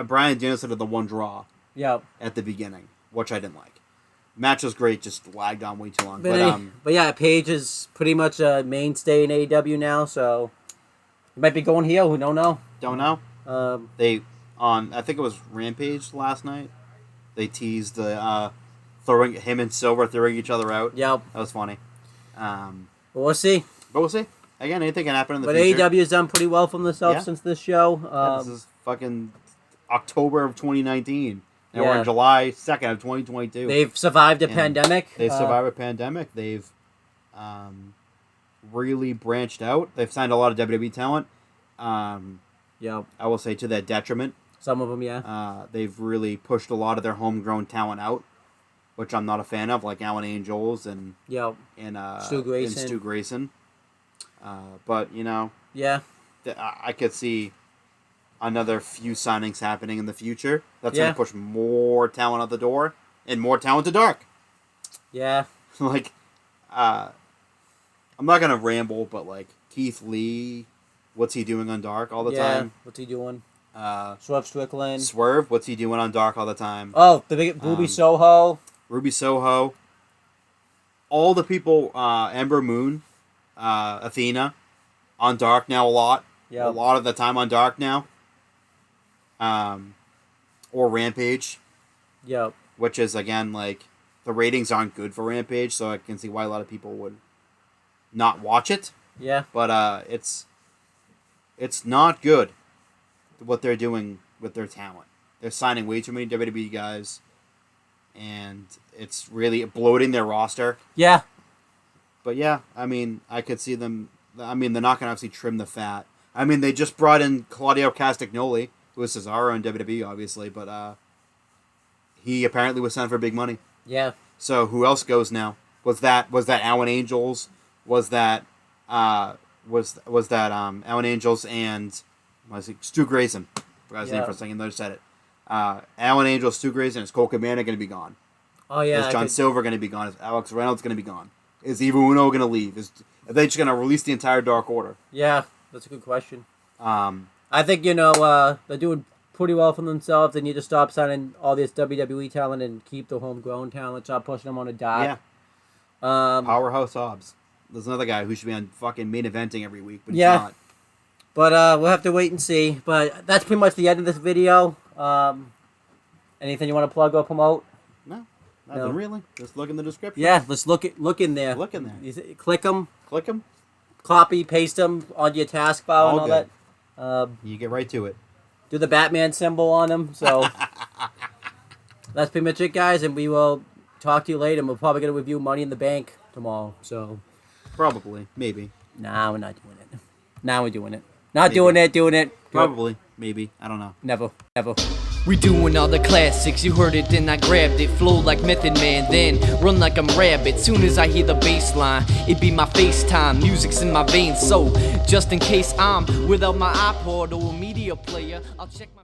Brian Danielson had the 1 draw Yeah. at the beginning, which I didn't like. Match was great, just lagged on way too long. But yeah, Paige is pretty much a mainstay in AEW now, so he might be going heel. We don't know. Don't know. They I think it was Rampage last night. They teased the throwing him and Silver throwing each other out. Yeah. That was funny. But we'll see. But we'll see. Again, anything can happen in the But future. AEW has done pretty well for themselves Yeah. since this show. Yeah, this is fucking October of 2019. And we're Yeah. in July 2nd of 2022. They've survived a And pandemic. They've survived a pandemic. They've really branched out. They've signed a lot of WWE talent. Yeah. I will say to their detriment. Some of them, yeah. They've really pushed a lot of their homegrown talent out, which I'm not a fan of, like Alan Angels and Yeah. Stu Grayson. And Stu Grayson. But Yeah. I could see another few signings happening in the future. That's Yeah. going to push more talent out the door and more talent to Dark. Yeah. Like, I'm not going to ramble, but like Keith Lee, what's he doing on Dark all the time? What's he doing? Uh, Swerve Strickland. Swerve, what's he doing on Dark all the time? Oh, the big Ruby Soho. Ruby Soho. All the people, Ember Moon, Athena, on Dark now a lot. Yeah. A lot of the time on Dark now. Or Rampage, Yeah. which is, again, like, the ratings aren't good for Rampage, so I can see why a lot of people would not watch it. Yeah. But it's not good what they're doing with their talent. They're signing way too many WWE guys, and it's really bloating their roster. Yeah. But yeah, I mean, I could see them. I mean, they're not going to obviously trim the fat. I mean, they just brought in Claudio Castagnoli, who is Cesaro in WWE, obviously, but he apparently was signed for big money. Yeah. So who else goes now? Was that Alan Angels? Was that Alan Angels and Stu Grayson? I forgot his name for a second. I just said it. Alan Angels, Stu Grayson, is Cole Cabana going to be gone? Oh yeah. Is John Silver going to be gone? Is Alex Reynolds going to be gone? Is Evil Uno going to leave? Are they just going to release the entire Dark Order? Yeah, that's a good question. Um, I think they're doing pretty well for themselves. They need to stop signing all this WWE talent and keep the homegrown talent. Stop pushing them on a dot. yeah. Powerhouse Hobbs. There's another guy who should be on fucking main eventing every week, but he's not. But we'll have to wait and see. But that's pretty much the end of this video. Anything you want to plug or promote? No, nothing really. Just look in the description. Yeah, let's look in there. Look in there. Click them, Click them. copy, paste them on your taskbar and all good. that. You get right to it. Do the Batman symbol on them. So that's pretty much it, guys. And we will talk to you later. And we're probably going to review Money in the Bank tomorrow. So Probably. Maybe. nah, we're not doing it. Now we're doing it. Not doing it. Probably. Maybe. I don't know. Never. We doing all the classics, you heard it, then I grabbed it. Flow like Method Man, then run like I'm Rabbit. Soon as I hear the bass line, it be my FaceTime. Music's in my veins, so just in case I'm without my iPod or a media player, I'll check my